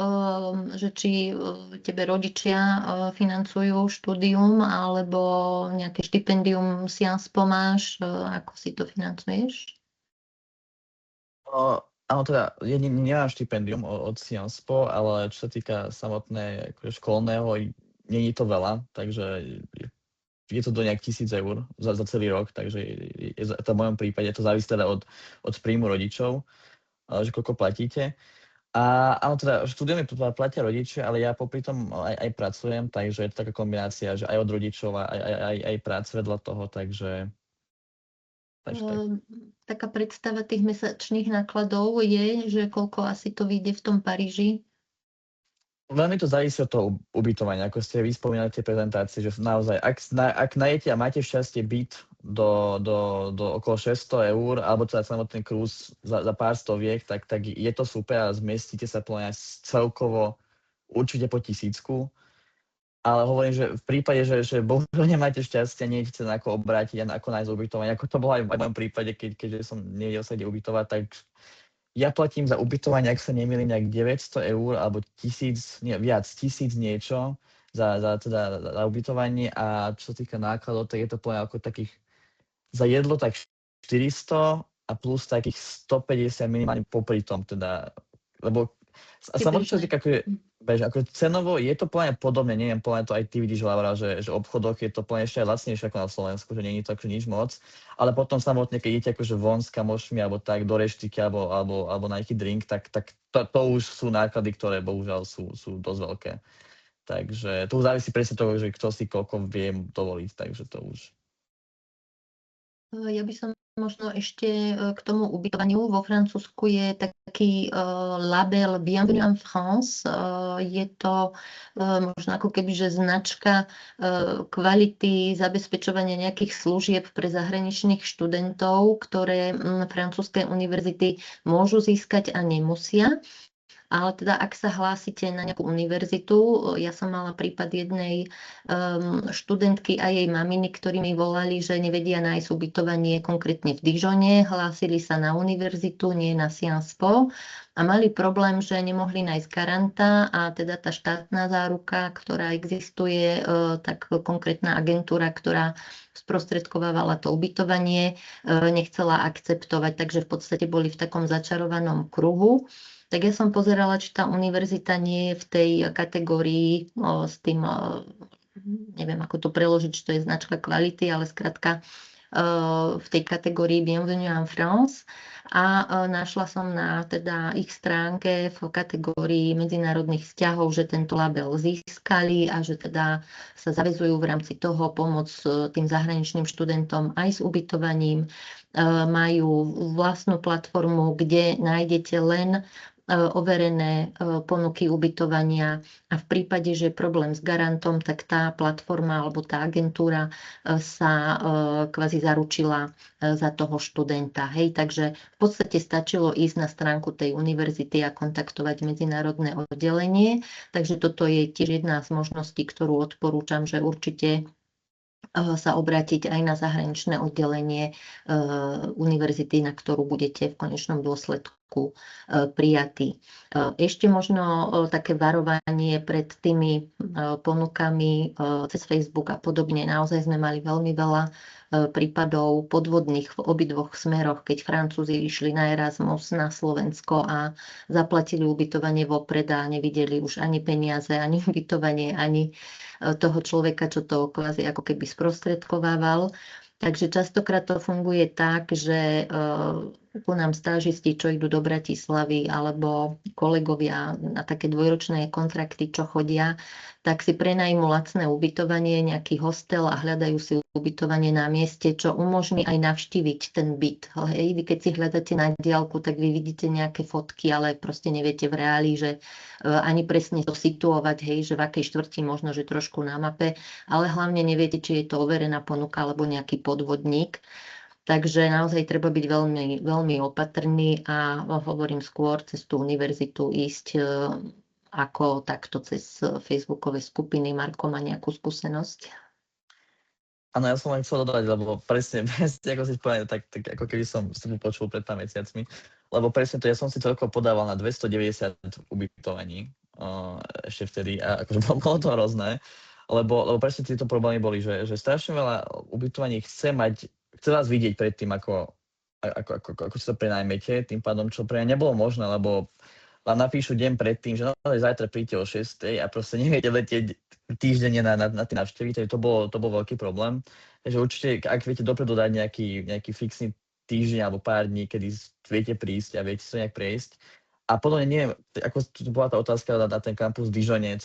že či tebe rodičia financujú štúdium alebo nejaké štipendium Sciences Po máš, ako si to financuješ? Áno, teda ja nemám štipendium od Sciences Po, ale čo sa týka samotné akože školného, nie je to veľa, takže je to do nejak 1000 eur za celý rok, takže v mojom prípade to závisí teda od príjmu rodičov, že koľko platíte. A áno, teda štúdium platia rodičia, ale ja popri tom aj pracujem, takže je to taká kombinácia, že aj od rodičov, aj práce vedľa toho, takže tak. Taká predstava tých mesačných nákladov je, že koľko asi to vyjde v tom Paríži? Veľmi to závisí od toho ubytovania, ako ste vy spomínali tie prezentácie, že naozaj, ak najete a máte šťastie byt do okolo 600 eur, alebo teda samotný krúz za pár stoviek, tak je to super a zmestíte sa celkovo určite po 1000. Ale hovorím, že v prípade, že bohužiaľ nemáte šťastie, neviete sa na ako obrátiť a ako nájsť ubytovanie, ako to bolo aj v mojom prípade, keďže som nevedel sa kde ubytovať, tak ja platím za ubytovanie, ak sa nemýlim, nejak 900 eur alebo 1000 niečo za ubytovanie a čo sa týka nákladov, tak je to poviem ako takých za jedlo tak 400 a plus takých 150 minimálne popri tom teda, lebo samotné čo sa týka Bež, ako cenovo je to plne podobne, neviem, plne to aj ty vidíš, Laura, že v obchodoch je to plne ešte aj lacnejšie ako na Slovensku, že nie je to akože nič moc, ale potom samotne, keď idete akože von s kamošmi, alebo tak do reštiky, alebo na nejaký drink, tak to už sú náklady, ktoré bohužiaľ sú dosť veľké. Takže to závisí presne toho, že kto si koľko vie dovoliť, takže to už. Ja by som možno ešte k tomu ubytovaniu. Vo Francúzsku je taký label Bienvenue en France. Je to možno ako keby, že značka kvality zabezpečovania nejakých služieb pre zahraničných študentov, ktoré francúzske univerzity môžu získať a nemusia. Ale teda ak sa hlásite na nejakú univerzitu, ja som mala prípad jednej študentky a jej maminy, ktorí mi volali, že nevedia nájsť ubytovanie konkrétne v Dijone, hlásili sa na univerzitu, nie na Sciences Po a mali problém, že nemohli nájsť garanta a teda tá štátna záruka, ktorá existuje, tak konkrétna agentúra, ktorá sprostredkovávala to ubytovanie, nechcela akceptovať, takže v podstate boli v takom začarovanom kruhu. Tak ja som pozerala, či tá univerzita nie je v tej kategórii s tým, neviem ako to preložiť, či to je značka kvality, ale skrátka v tej kategórii Bienvenue en France a našla som na teda ich stránke v kategórii medzinárodných vzťahov, že tento label získali a že teda sa zavezujú v rámci toho pomôcť tým zahraničným študentom aj s ubytovaním. Majú vlastnú platformu, kde nájdete len overené ponuky ubytovania a v prípade, že je problém s garantom, tak tá platforma alebo tá agentúra sa kvázi zaručila za toho študenta. Hej, takže v podstate stačilo ísť na stránku tej univerzity a kontaktovať medzinárodné oddelenie. Takže toto je tiež jedna z možností, ktorú odporúčam, že určite sa obrátiť aj na zahraničné oddelenie univerzity, na ktorú budete v konečnom dôsledku prijatí. Ešte možno také varovanie pred tými ponukami cez Facebook a podobne. Naozaj sme mali veľmi veľa prípadov podvodných v obidvoch smeroch, keď Francúzi išli na Erasmus na Slovensko a zaplatili ubytovanie vopred a nevideli už ani peniaze, ani ubytovanie, ani toho človeka, čo to kvázi ako keby sprostredkovával. Takže častokrát to funguje tak, že ku nám stážisti, čo idú do Bratislavy, alebo kolegovia na také dvojročné kontrakty, čo chodia, tak si prenajmú lacné ubytovanie, nejaký hostel a hľadajú si ubytovanie na mieste, čo umožní aj navštíviť ten byt. Hej, vy keď si hľadáte na diaľku, tak vy vidíte nejaké fotky, ale proste neviete v reáli, že ani presne to situovať, hej, že v akej štvrti možno, že trošku na mape, ale hlavne neviete, či je to overená ponuka alebo nejaký podvodník. Takže naozaj treba byť veľmi, veľmi opatrný a hovorím skôr cez tú univerzitu ísť ako takto cez facebookové skupiny. Marko má nejakú skúsenosť? Áno, ja som len chcel dodať, lebo presne ako si povedal, tak ako keby som si počul pred pár mesiacmi, lebo presne to, ja som si celkovo podával na 290 ubytovaní ešte vtedy a akože bolo to hrozné, lebo presne tieto problémy boli, že strašne veľa ubytovaní chce vás vidieť pred tým, ako si to prenajmete, tým pádom, čo pre mňa nebolo možné, lebo vám napíšu deň predtým, že zajtra príďte o 6:00 a proste neviete letieť týždenne na tie návštevy, takže to bol veľký problém. Takže určite, ak viete dopredu dať nejaký fixný týždeň alebo pár dní, kedy viete prísť a viete sa nejak prejsť. A potom neviem, ako tu bola tá otázka na ten kampus v Dijone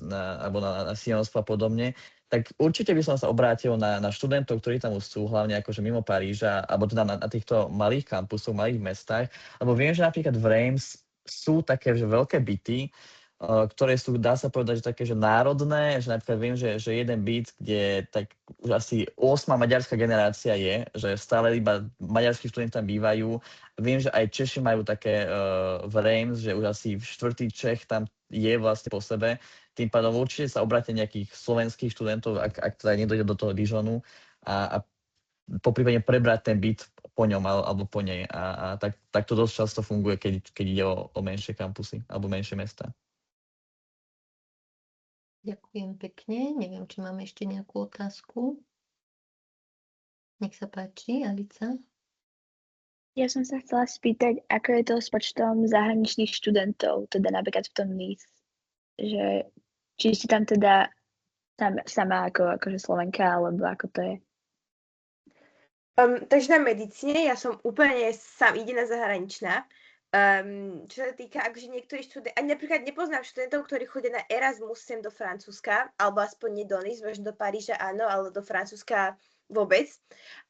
alebo na Sciences Po a podobne, tak určite by som sa obrátil na študentov, ktorí tam už sú, hlavne akože mimo Paríža, alebo teda na týchto malých kampusoch, malých mestách, lebo viem, že napríklad v Reims sú také že veľké byty, ktoré sú, dá sa povedať, že také že národné, že napríklad viem, že jeden byt, kde tak už asi 8. maďarská generácia je, že stále iba maďarskí študenti tam bývajú. Viem, že aj Češi majú také v Reims, že už asi 4. Čech tam je vlastne po sebe. Tým pádom určite sa obráte nejakých slovenských študentov, ak teda nedojde do toho Dijonu a poprípadne prebrať ten byt po ňom alebo po nej. A tak to dosť často funguje, keď ide o menšie kampusy alebo menšie mestá. Ďakujem pekne. Neviem, či máme ešte nejakú otázku. Nech sa páči, Alica. Ja som sa chcela spýtať, ako je to s počtom zahraničných študentov, teda napríklad v tom Nice. že či ste tam teda sama akože Slovenka, alebo ako to je? Takže na medicíne ja som úplne jediná zahraničná. Čo sa týka, akože niektorí študenti, ani napríklad nepoznám študentov, ktorí chodia na Erasmus sem do Francúzska, alebo aspoň nie do Nice, možno do Paríža áno, ale do Francúzska vôbec.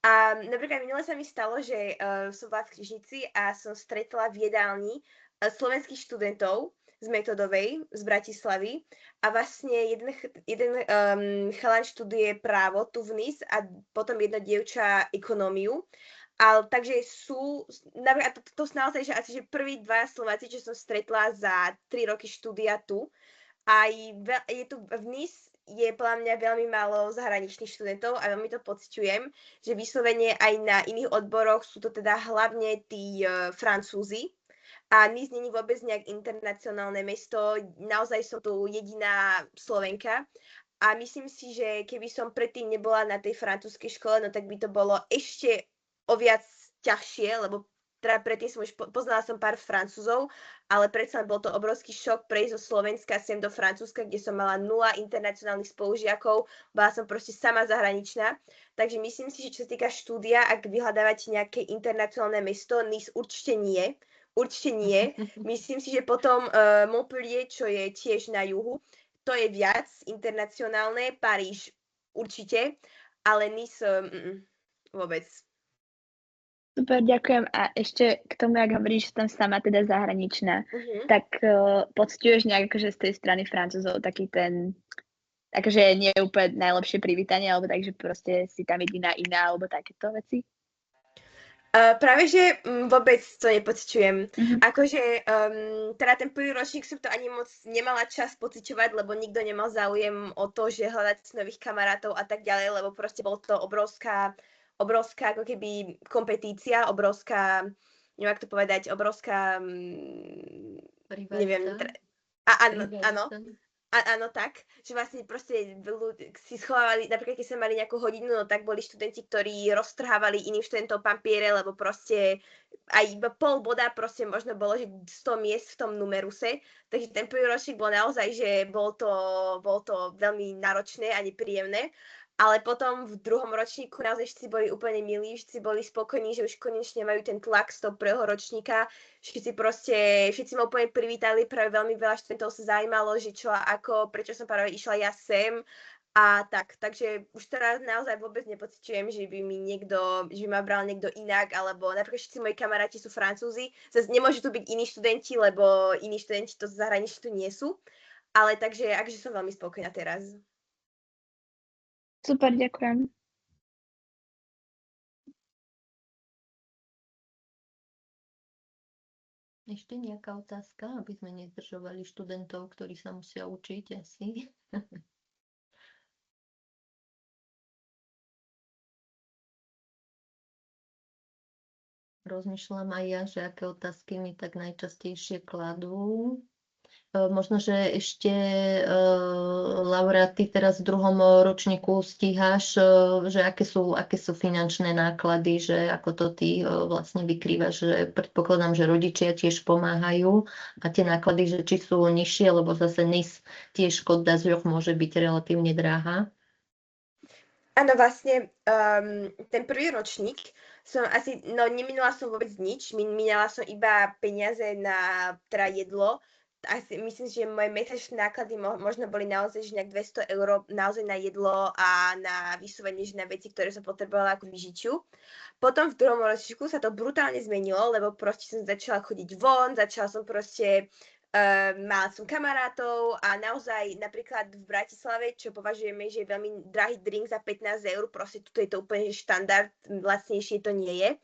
A napríklad minule sa mi stalo, že som bola v knižnici a som stretla v jedálni slovenských študentov z Metodovej, z Bratislavy. A vlastne jeden chalan študuje právo tu v Nice a potom jedna dievča ekonómiu. Ale takže sú, napríklad to naozaj, že asi že prví dva Slováci, čo som stretla za 3 roky štúdia tu. A je tu v Nice je podľa mňa veľmi málo zahraničných študentov a veľmi to pociťujem, že vyslovene aj na iných odboroch sú to teda hlavne tí Francúzi. A Nice není vôbec nejak internacionálne mesto, naozaj som tu jediná Slovenka. A myslím si, že keby som predtým nebola na tej francúzskej škole, no tak by to bolo ešte o viac ťažšie, lebo teda predtým som už poznala som pár Francúzov, ale predsa bol to obrovský šok prejsť zo Slovenska sem do Francúzska, kde som mala 0 internacionálnych spolužiakov, bola som proste sama zahraničná. Takže myslím si, že čo sa týka štúdia, ak vyhľadávate nejaké internacionálne mesto, Nice určite nie. Určite nie. Myslím si, že potom Montpellier, čo je tiež na juhu, to je viac internacionálne, Paríž určite, ale Nice vôbec. Super, ďakujem. A ešte k tomu, ak hovoríš, že tam sama teda zahraničná, tak pocťuješ nejak akože z tej strany Francúzov taký ten, akože nie je úplne najlepšie privítanie, alebo takže proste si tam jediná iná, alebo takéto veci? Práve, že vôbec to nepociťujem. Akože, teda ten prvý ročník som to ani moc nemala čas pociťovať, lebo nikto nemal záujem o to, že hľadať si nových kamarátov a tak ďalej, lebo proste bol to obrovská ako keby kompetícia, obrovská, neviem, ako to povedať, obrovská, neviem, áno, tak, že vlastne proste si schovávali, napríklad keď sme mali nejakú hodinu, no tak boli študenti, ktorí roztrhávali iným študentom papiere, lebo proste aj iba pol boda proste možno bolo, že 100 miest v tom numeruse, takže ten prvý ročník bol naozaj, že bol to veľmi náročné a nepríjemné. Ale potom v druhom ročníku naozaj všetci boli úplne milí, všetci boli spokojní, že už konečne majú ten tlak z toho prvého ročníka. Všetci ma úplne privítali, práve veľmi veľa študentov sa zaujímalo, že čo a ako, prečo som práve išla ja sem a tak. Takže už teraz naozaj vôbec nepociťujem, že by ma bral niekto inak, alebo napríklad všetci moji kamaráti sú Francúzi. Zase nemôžu tu byť iní študenti, lebo iní študenti to z zahraničí tu nie sú. Ale takže akže som veľmi spokojná teraz. Super, ďakujem. Ešte nejaká otázka, aby sme nezdržovali študentov, ktorí sa musia učiť asi? Rozmýšľam aj ja, že aké otázky mi tak najčastejšie kladú. Možno, že ešte, Laura, ty teraz v druhom ročníku stíhaš, že aké sú finančné náklady, že ako to ty vlastne vykrývaš, že predpokladám, že rodičia tiež pomáhajú a tie náklady, že či sú nižšie, lebo zase Nice tiež Côte d'Azur môže byť relatívne drahá. Áno, vlastne ten prvý ročník som asi, neminula som vôbec nič, minala som iba peniaze na teda jedlo. Asi myslím, že moje mesačné náklady možno boli naozaj že nejak 200 € naozaj na jedlo a na vysúvanie, že na veci, ktoré som potrebovala ako vyžičiu. Potom v druhom ročníku sa to brutálne zmenilo, lebo proste som začala chodiť von, mala som kamarátov a naozaj napríklad v Bratislave, čo považujeme, že je veľmi drahý drink za 15 €, proste tuto je to úplne štandard, lacnejšie to nie je.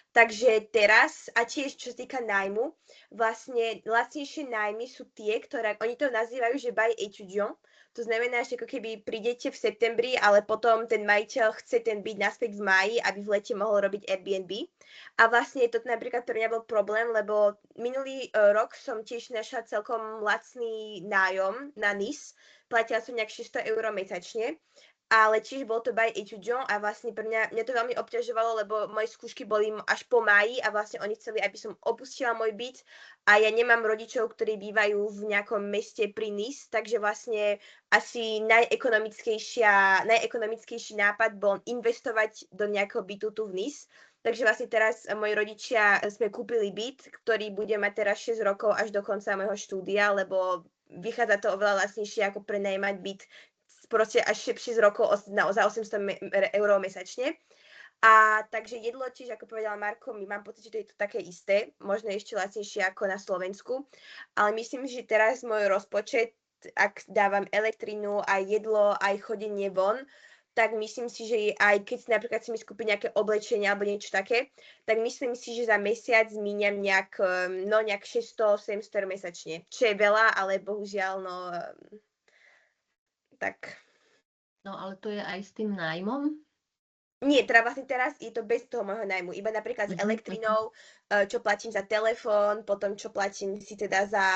Takže teraz, a tiež čo sa týka nájmu, vlastne lacnejšie nájmy sú tie, ktoré, oni to nazývajú, že by étudiant. To znamená, že ako keby prídete v septembri, ale potom ten majiteľ chce ten byt naspäť v máji, aby v lete mohol robiť Airbnb. A vlastne to napríklad pre mňa bol problém, lebo minulý rok som tiež našla celkom lacný nájom na Nice. Platila som nejak 600 € mesačne. ale tiež bol to by étudiant a vlastne pre mňa to veľmi obťažovalo, lebo moje skúšky boli až po máji a vlastne oni chceli, aby som opustila môj byt a ja nemám rodičov, ktorí bývajú v nejakom meste pri Nice, takže vlastne asi najekonomickejší nápad bol investovať do nejakého bytu tu v Nice. Takže vlastne teraz moji rodičia sme kúpili byt, ktorý bude mať teraz 6 rokov až do konca môjho štúdia, lebo vychádza to oveľa lacnejšie ako prenajmať byt proste až 6 rokov za 800 eur mesačne. A takže jedlo tiež, ako povedala Marko, mám pocit, že to je to také isté, možno ešte lacnejšie ako na Slovensku, ale myslím, že teraz môj rozpočet, ak dávam elektrinu, aj jedlo, aj chodenie von, tak myslím si, že aj keď si napríklad si mi skúpiť nejaké oblečenie alebo niečo také, tak myslím si, že za mesiac míňam nejak 600-700 mesačne, čo je veľa, ale bohužiaľ, tak. No ale to je aj s tým nájmom? Nie, teda vlastne teraz je to bez toho môjho nájmu, iba napríklad s elektrinou, čo platím za telefón, potom čo platím si teda za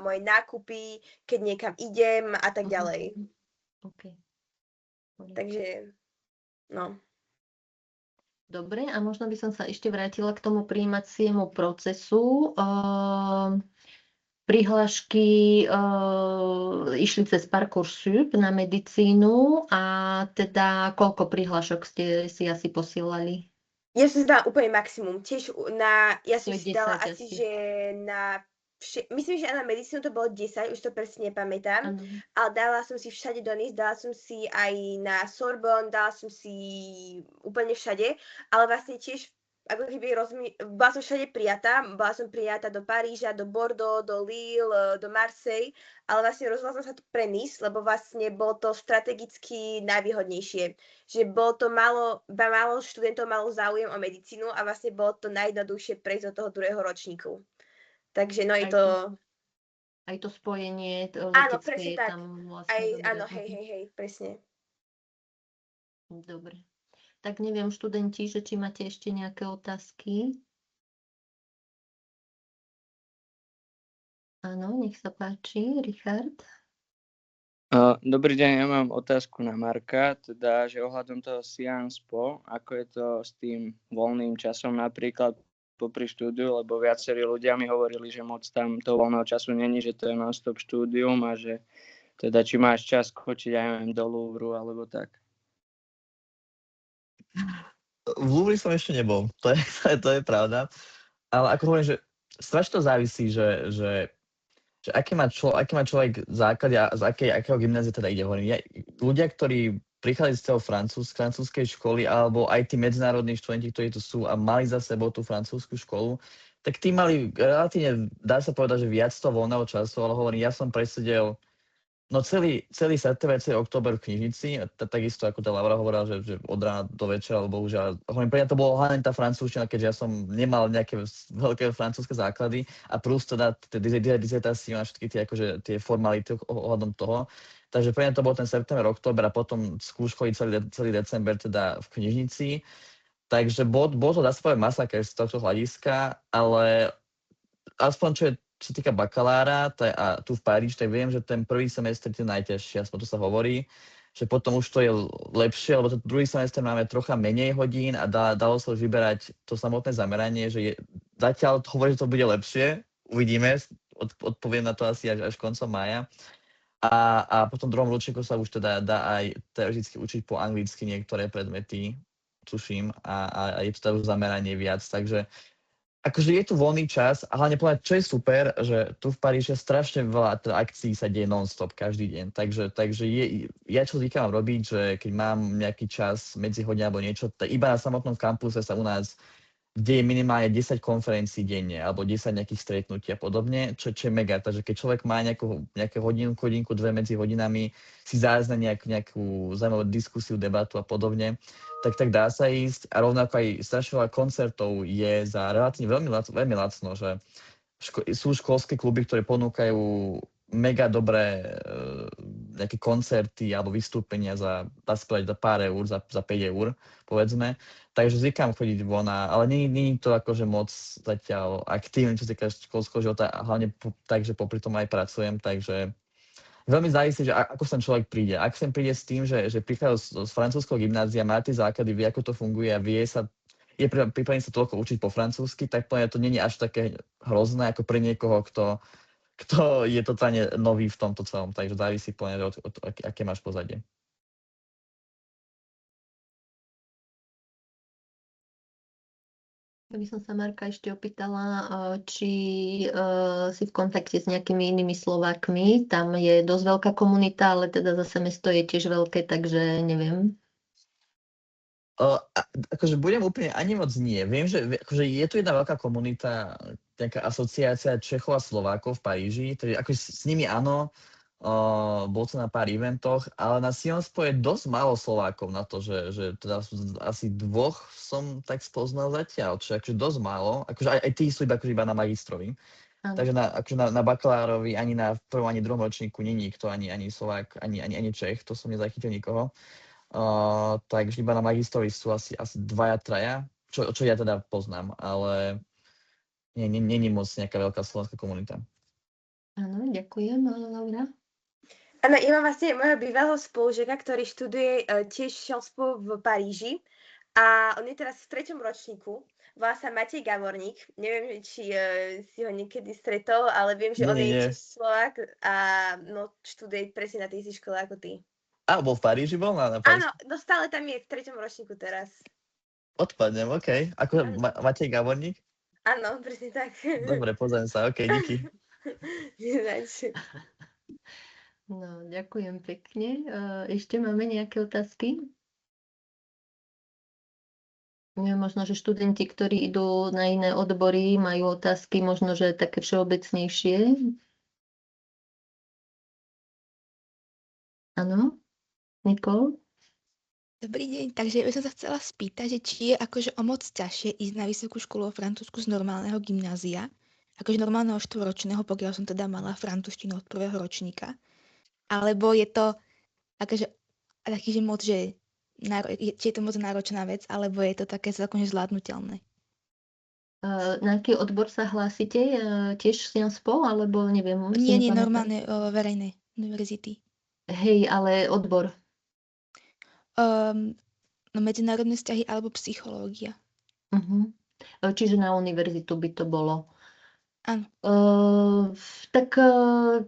moje nákupy, keď niekam idem a tak ďalej. OK. Takže, no. Dobre, a možno by som sa ešte vrátila k tomu prijímaciemu procesu. Prihlášky išli cez Parcoursup na medicínu a teda koľko prihlášok ste si asi posielali? Ja som si dala úplne maximum. Tiež ja som si dala 10 asi, že myslím, že na medicínu to bolo 10, už to presne nepamätám, ale dala som si všade do Nice, dala som si aj na Sorbonne, dala som si úplne všade, ale vlastne tiež ako keby bola som všade prijatá, bola som prijatá do Paríža, do Bordeaux, do Lille, do Marseille, ale vlastne rozhodla som sa tu pre Nice, lebo vlastne bolo to strategicky najvýhodnejšie, že málo študentov malo záujem o medicínu a vlastne bolo to najjednoduchšie prejsť do toho druhého ročníku. Takže no je to... Aj to spojenie áno, letecké presne je tak. tam vlastne dobré. Áno, hej, presne. Dobre. Tak neviem, študenti, že či máte ešte nejaké otázky? Áno, nech sa páči, Richard. Dobrý deň, ja mám otázku na Marka, teda, že ohľadom toho Sciences Po, ako je to s tým voľným časom napríklad popri štúdiu, lebo viacerí ľudia mi hovorili, že moc tam toho voľného času není, že to je non-stop štúdium a že teda či máš čas skočiť aj do Louvru alebo tak. V Louvre som ešte nebol, to je pravda. Ale ako hovorím, že strašne to závisí, že aký má človek základ a z akého gymnázia teda ide. Ľudia, ktorí prichádzajú z toho francúzskej školy, alebo aj tí medzinárodní študenti, ktorí tu sú a mali za sebou tú francúzsku školu, tak tí mali relatívne, dá sa povedať, že viac toho voľného času, ale hovorím, ja som presedel celý september, celý október v knižnici, takisto ako tá Laura hovorila, že od rána do večera, alebo bohužiaľ, hovorím, pre mňa to bolo hlavne tá francúzština, keďže ja som nemal nejaké veľké francúzske základy a plus teda dizertáciu a všetky tie formality ohľadom toho. Takže pre mňa to bol ten september, október a potom skúškový celý december teda v knižnici. Takže bol to dá sa povedať masaker z tohto hľadiska, ale aspoň čo sa týka bakalára a tu v Paríži, tak viem, že ten prvý semestr je najťažší, aspoň to sa hovorí, že potom už to je lepšie, lebo ten druhý semestr máme trocha menej hodín a dalo sa už vyberať to samotné zameranie, že zatiaľ hovorí, že to bude lepšie, uvidíme, odpoviem na to asi až koncom mája. A potom v druhom ročníku sa už teda dá aj teoreticky učiť po anglicky niektoré predmety, tuším, a je to teda už zameranie viac, takže akože je tu voľný čas a hlavne povedať, čo je super, že tu v Paríži strašne veľa akcií sa deje non-stop každý deň. Takže ja čo zvykám robiť, že keď mám nejaký čas medzi hodine alebo niečo, tak iba na samotnom kampuse sa u nás deje minimálne 10 konferencií denne alebo 10 nejakých stretnutí a podobne, čo je mega. Takže keď človek má nejaké hodinku, dve medzi hodinami, si zájsť na nejakú zaujímavú diskusiu, debatu a podobne, tak dá sa ísť. A rovnako aj strašne veľa koncertov je za relatívne veľmi lacno, že sú školské kluby, ktoré ponúkajú mega dobré nejaké koncerty alebo vystúpenia za pár eur, za 5 eur, povedzme. Takže zvykám chodiť von, ale nie je to akože moc zatiaľ aktívne, čo sa týka školského života, a hlavne tak, že popri tom aj pracujem, takže veľmi závisí, že ako sem človek príde. Ak sem príde s tým, že prichádza z francúzského gymnázia, má tie základy, vie, ako to funguje a je pripravený sa toľko učiť po francúzsky, tak to nie je až také hrozné ako pre niekoho, kto je totálne nový v tomto celom. Takže závisí od aké máš pozadie. Ja by som sa Marka ešte opýtala, či si v kontakte s nejakými inými Slovákmi. Tam je dosť veľká komunita, ale teda zase mesto je tiež veľké, takže neviem. Akože budem úplne ani moc nie. Viem, že akože je tu jedna veľká komunita, nejaká asociácia Čechov a Slovákov v Paríži, takže akože s nimi áno, bol som na pár eventoch, ale na Sciences Po je dosť málo Slovákov na to, že teda asi 2 som tak spoznal zatiaľ, čo je akože dosť málo. Akože aj tí sú iba na magistrovi. Takže na bakalárovi ani na prvom, ani druhom ročníku nie nikto, ani Slovák, ani Čech, to som nezachytil nikoho. Takže iba na magistrovi sú asi 2-3, čo ja teda poznám, ale nie je moc nejaká veľká slovenská komunita. Áno, ďakujem, Laura. Áno, ja mám vlastne môjho bývalého spolužiaka, ktorý študuje tiež Sciences Po v Paríži a on je teraz v 3. ročníku. Volá sa Matej Gavorník. Neviem, či si ho niekedy stretol, ale viem, že on je tiež Slovák a študuje presne na tej istej škole ako ty. Bol v Paríži? Na Paríži? Áno, stále tam je v 3. ročníku teraz. Odpadnem, OK. Ako Matej Gavorník? Áno, presne tak. Dobre, pozriem sa, OK, díky. No, ďakujem pekne. Ešte máme nejaké otázky? Možno, že študenti, ktorí idú na iné odbory, majú otázky, možno, že také všeobecnejšie. Áno? Nikol? Dobrý deň, takže by som sa chcela spýtať, že či je akože o moc ťažšie ísť na vysokú školu vo Francúzsku z normálneho gymnázia, akože normálneho 4-ročného, pokiaľ som teda mala francúzštinu od 1. ročníka, alebo je to akože taký, že moc, že či je to moc náročná vec, alebo je to také celkom zvládnutelné. Na aký odbor sa hlásite? Tiež Sciences Po, alebo neviem? Nie, normálne verejné univerzity. Hej, ale odbor? Medzinárodné vzťahy alebo psychológia. Čiže na univerzitu by to bolo. Áno. Tak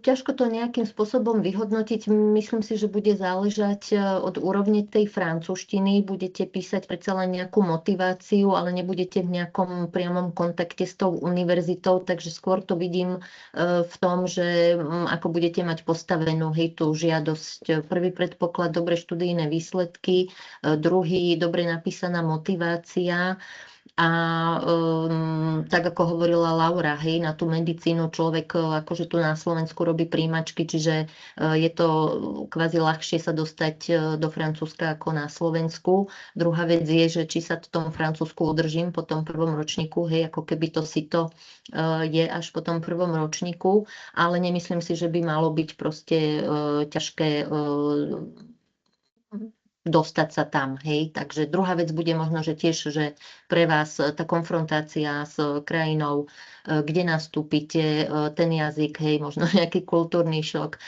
ťažko to nejakým spôsobom vyhodnotiť. Myslím si, že bude záležať od úrovne tej francúzštiny. Budete písať predsa len nejakú motiváciu, ale nebudete v nejakom priamom kontakte s tou univerzitou, takže skôr to vidím v tom, že ako budete mať postavenú tú žiadosť. Prvý predpoklad, dobre študijné výsledky, druhý, dobre napísaná motivácia. A tak ako hovorila Laura, hej, na tú medicínu človek akože tu na Slovensku robí príjmačky, čiže je to kvázi ľahšie sa dostať do Francúzska ako na Slovensku. Druhá vec je, že či sa v tom Francúzsku udržím po tom 1. ročníku, hej, ako keby to sito je až po tom 1. ročníku, ale nemyslím si, že by malo byť proste ťažké dostať sa tam, hej. Takže druhá vec bude možno, že tiež, že pre vás tá konfrontácia s krajinou, kde nastúpite, ten jazyk, hej, možno nejaký kultúrny šok,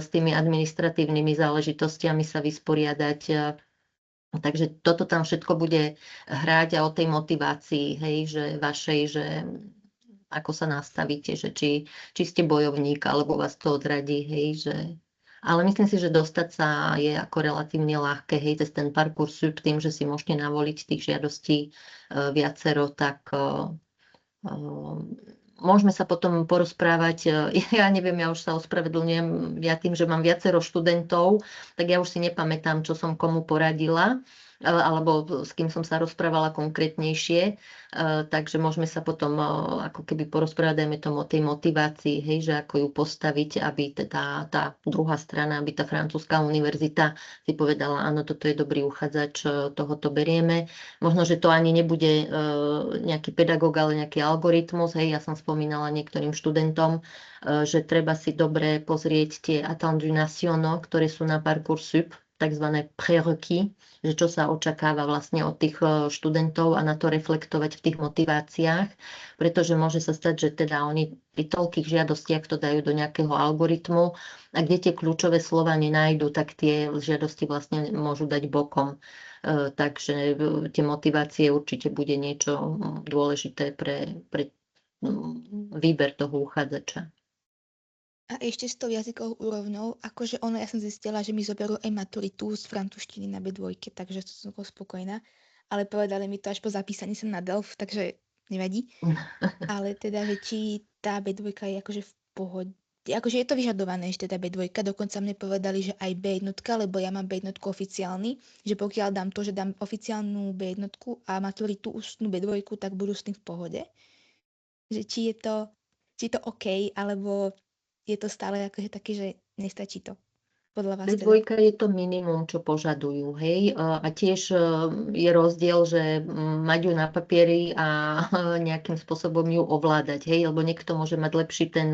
s tými administratívnymi záležitostiami sa vysporiadať. Takže toto tam všetko bude hrať a o tej motivácii, hej, že vašej, že ako sa nastavíte, že či ste bojovník, alebo vás to odradí, hej, že... Ale myslím si, že dostať sa je ako relatívne ľahké, hej, cez ten Parcoursup, tým, že si môžete navoliť tých žiadostí viacero, tak môžeme sa potom porozprávať. Ja neviem, ja už sa ospravedlňujem, ja tým, že mám viacero študentov, tak ja už si nepamätám, čo som komu poradila, alebo s kým som sa rozprávala konkrétnejšie, takže môžeme sa potom ako keby porozprávať, dajme tomu o tej motivácii, hej, že ako ju postaviť, aby tá druhá strana, aby tá francúzska univerzita si povedala, áno, toto je dobrý uchádzač, tohoto berieme. Možno, že to ani nebude nejaký pedagóg, ale nejaký algoritmus, hej, ja som spomínala niektorým študentom, že treba si dobre pozrieť tie attendus nationaux, ktoré sú na Parcoursup, tzv. Prerequis, že čo sa očakáva vlastne od tých študentov a na to reflektovať v tých motiváciách, pretože môže sa stať, že teda oni pri toľkých žiadostiach to dajú do nejakého algoritmu a kde tie kľúčové slova nenájdu, tak tie žiadosti vlastne môžu dať bokom. Takže tie motivácie určite bude niečo dôležité pre výber toho uchádzača. A ešte s tou jazykovou úrovňou, akože ja som zistila, že mi zoberú aj maturitu z francúzštiny na B2, takže som spokojná. Ale povedali mi to až po zapísaní sa na Delft, takže nevadí. Ale teda, že či tá B2 je akože v pohode. Akože je to vyžadované, že teda B2, dokonca mne povedali, že aj B1, lebo ja mám B1 oficiálny, že pokiaľ dám to, že dám oficiálnu B1 a maturitu ústnu B2, tak budú s tým v pohode. Že či je to OK, alebo je to stále akože také, že nestačí to. Podľa vás teda? B2 je to minimum, čo požadujú, hej. A tiež je rozdiel, že mať ju na papieri a nejakým spôsobom ju ovládať, hej, lebo niekto môže mať lepší ten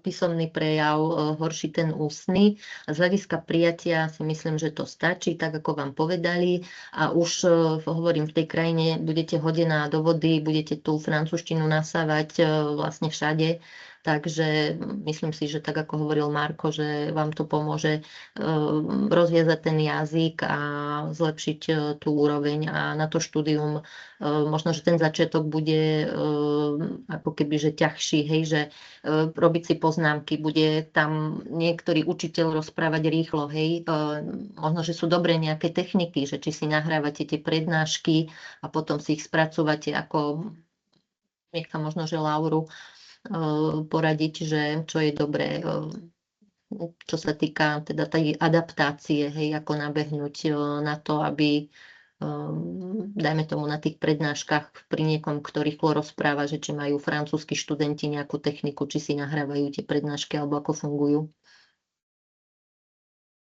písomný prejav, horší ten ústny. A z hľadiska prijatia si myslím, že to stačí, tak ako vám povedali. A už hovorím, v tej krajine budete hodená do vody, budete tú francúzštinu nasávať vlastne všade. Takže myslím si, že tak ako hovoril Marko, že vám to pomôže rozviazať ten jazyk a zlepšiť tú úroveň a na to štúdium možno, že ten začiatok bude ako keby, že ťažší, hej, že robiť si poznámky, bude tam niektorý učiteľ rozprávať rýchlo, hej, možno, že sú dobré nejaké techniky, že či si nahrávate tie prednášky a potom si ich spracúvate ako nechám možno, že Lauru poradiť, že čo je dobré, čo sa týka teda tej adaptácie, hej, ako nabehnúť na to, aby dajme tomu na tých prednáškach pri niekom, ktorý rýchlo rozpráva, že či majú francúzski študenti nejakú techniku, či si nahrávajú tie prednášky alebo ako fungujú.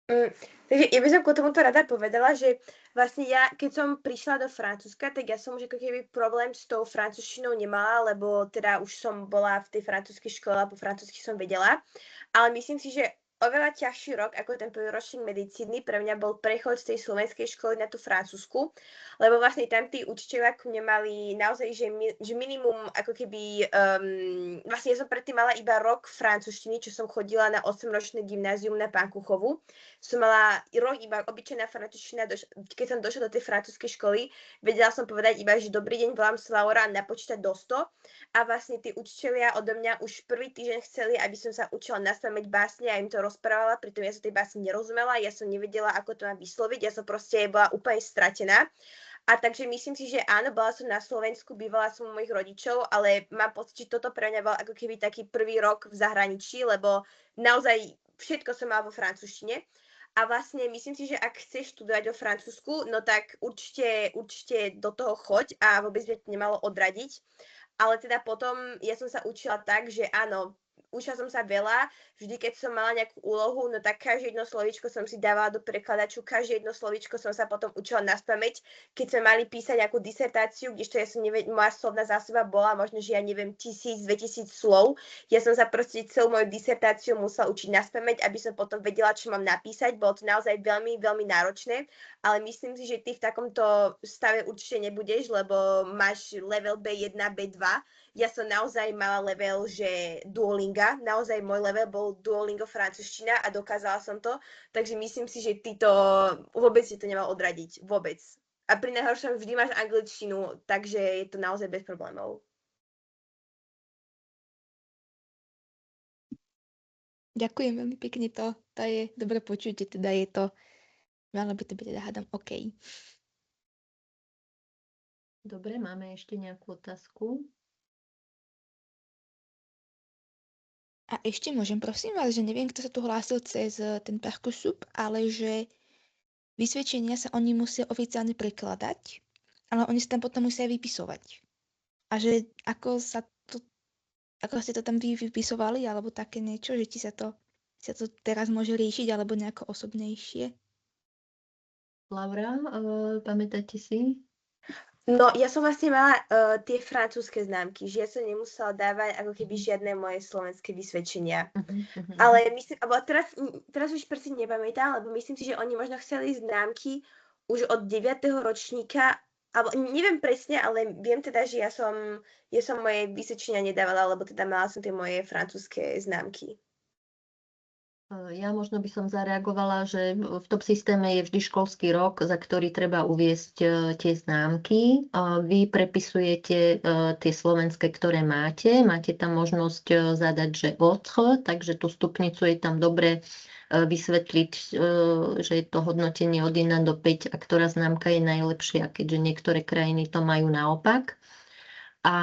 Takže ja by som k tomuto rada povedala, že vlastne ja, keď som prišla do Francúzska, tak ja som už ako keby problém s tou francúzštinou nemala, lebo teda už som bola v tej francúzskej škole a po francúzsky som vedela. Ale myslím si, že oveľa ťažší rok ako ten prvý ročník medicíny pre mňa bol prechod z tej slovenskej školy na tú francúzsku, lebo vlastne tam tí učiteľia nemali naozaj, že minimum ako keby, vlastne ja som predtým mala iba rok francúzštiny, čo som chodila na 8-ročné gymnázium na Pankuchovu. Som mala rok iba obyčajná francúzština, keď som došla do tej francúzskej školy, vedela som povedať iba, že dobrý deň, volám sa Laura, napočítať do 100 a vlastne tí učiteľia odo mňa už prvý týždeň chceli, aby som sa učila naspamäť básne a im to rozprávala, pritom ja som tej básne nerozumela, ja som nevedela, ako to mám vysloviť, ja som proste bola úplne stratená. A takže myslím si, že áno, bola som na Slovensku, bývala som u mojich rodičov, ale mám pocit, že toto pre mňa bol ako keby taký prvý rok v zahraničí, lebo naozaj všetko som mala vo francúzštine. A vlastne myslím si, že ak chceš študovať vo Francúzsku, no tak určite do toho choď a vôbec by to nemalo odradiť. Ale teda potom ja som sa učila tak, že áno, učila som sa veľa, vždy keď som mala nejakú úlohu, no tak každé jedno slovíčko som si dávala do prekladaču, každé jedno slovíčko som sa potom učila naspamäť, keď sme mali písať nejakú disertáciu, kdežto ja som moja slovná zásoba bola možno, že ja neviem, 1000-2000 slov. Ja som sa proste celú moju disertáciu musela učiť naspamäť, aby som potom vedela, čo mám napísať. Bolo to naozaj veľmi, veľmi náročné, ale myslím si, že ty v takomto stave určite nebudeš, lebo máš level B1, B2. Ja som naozaj mala level, že Duolinga, naozaj môj level bol Duolingo francúzština a dokázala som to, takže myslím si, že ty to vôbec si to nemal odradiť, vôbec. A pri najhoršom vždy máš angličtinu, takže je to naozaj bez problémov. Ďakujem veľmi pekne, to je dobre počuť, že teda je to, malo by to byť teda hádam OK. Dobre, máme ešte nejakú otázku? A ešte môžem, prosím vás, že neviem, kto sa tu hlásil cez ten Parcoursup, ale že vysvedčenia sa oni musia oficiálne prekladať, ale oni sa tam potom musia vypisovať. A že ako ste to tam vypisovali, alebo také niečo, že či sa to teraz môže riešiť, alebo nejako osobnejšie? Laura, pamätáte si? No, ja som vlastne mala tie francúzske známky, že ja som nemusela dávať ako keby žiadne moje slovenské vysvedčenia. Ale myslím, alebo teraz už presne nepamätám, lebo myslím si, že oni možno chceli známky už od 9. ročníka, alebo neviem presne, ale viem teda, že ja som moje vysvedčenia nedávala, lebo teda mala som tie moje francúzske známky. Ja možno by som zareagovala, že v tom systéme je vždy školský rok, za ktorý treba uviesť tie známky. Vy prepisujete tie slovenské, ktoré máte. Máte tam možnosť zadať, že autre, takže tú stupnicu je tam dobre vysvetliť, že je to hodnotenie od 1 do 5 a ktorá známka je najlepšia, keďže niektoré krajiny to majú naopak. A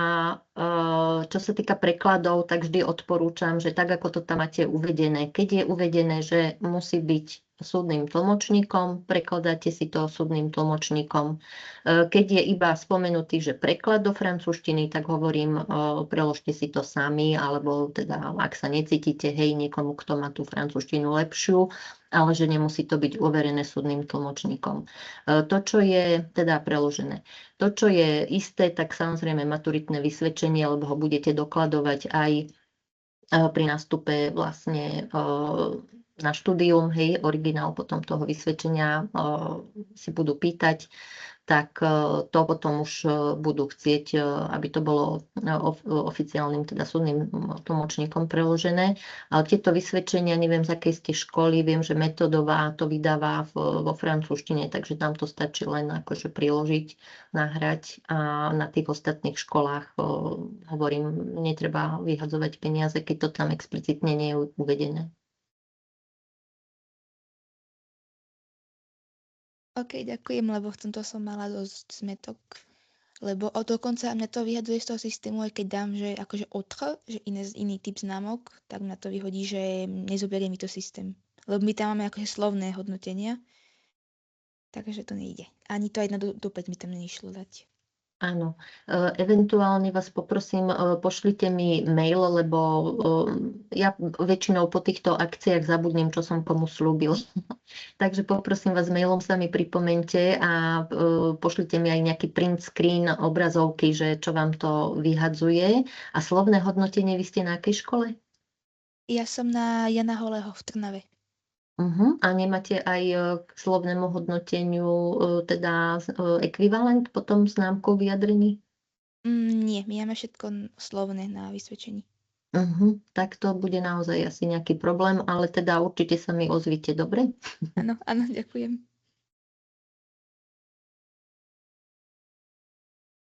čo sa týka prekladov, tak vždy odporúčam, že tak, ako to tam máte uvedené, keď je uvedené, že musí byť súdnym tlmočníkom, prekladáte si to súdnym tlmočníkom. Keď je iba spomenutý, že preklad do francúzštiny, tak hovorím, preložte si to sami, alebo teda, ak sa necítite, hej, niekomu, kto má tú francúzštinu lepšiu, ale že nemusí to byť overené súdnym tlmočníkom. To, čo je teda preložené. To, čo je isté, tak samozrejme maturitné vysvedčenie, lebo ho budete dokladovať aj pri nástupe vlastne na štúdium, hej, originál potom toho vysvedčenia si budú pýtať, tak to potom už budú chcieť, aby to bolo oficiálnym, teda súdnym tlmočníkom preložené. Ale tieto vysvedčenia, neviem z akej ste školy, viem, že Metodová to vydáva vo francúzštine, takže tam to stačí len akože priložiť, nahrať a na tých ostatných školách, hovorím, netreba vyhadzovať peniaze, keď to tam explicitne nie je uvedené. OK, ďakujem, lebo v tomto som mala dosť zmetok. Lebo dokonca mňa to vyhadzuje z toho systému, aj keď dám, že akože autre, že iný typ známok, tak mňa to vyhodí, že nezoberie mi to systém. Lebo my tam máme akože slovné hodnotenia, takže to nejde. Ani to aj do 5 mi tam nešlo dať. Áno, eventuálne vás poprosím, pošlite mi mail, lebo ja väčšinou po týchto akciách zabudnem, čo som komu slúbil. Takže poprosím vás, mailom sa mi pripomente a pošlite mi aj nejaký print screen obrazovky, že čo vám to vyhadzuje. A slovné hodnotenie, vy ste na akej škole? Ja som na Jana Holého v Trnave. A nemáte aj k slovnému hodnoteniu teda ekvivalent potom známkou vyjadrení? Nie, my máme všetko slovné na vysvedčení. Tak to bude naozaj asi nejaký problém, ale teda určite sa mi ozvite, dobre? Áno, ďakujem.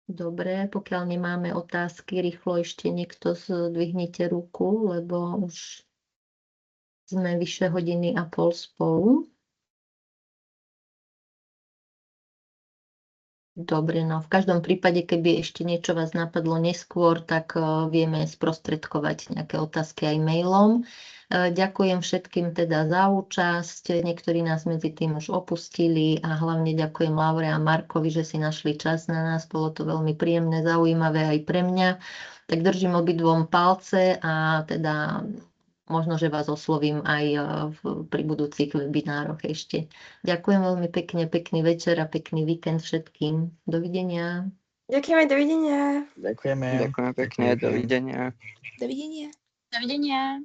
Dobre, pokiaľ nemáme otázky, rýchlo ešte niekto zdvihnite ruku, lebo už sme vyše 1,5 hodiny spolu. Dobre, no v každom prípade, keby ešte niečo vás napadlo neskôr, tak vieme sprostredkovať nejaké otázky aj mailom. Ďakujem všetkým teda za účasť, niektorí nás medzi tým už opustili a hlavne ďakujem Laure a Markovi, že si našli čas na nás, bolo to veľmi príjemné, zaujímavé aj pre mňa. Tak držím obidvom palce a teda možno, že vás oslovím aj pri budúcich webinároch ešte. Ďakujem veľmi pekne, pekný večer a pekný víkend všetkým. Dovidenia. Ďakujeme, dovidenia. Ďakujeme. Ďakujem pekne, dovidenia. Dovidenia. Dovidenia.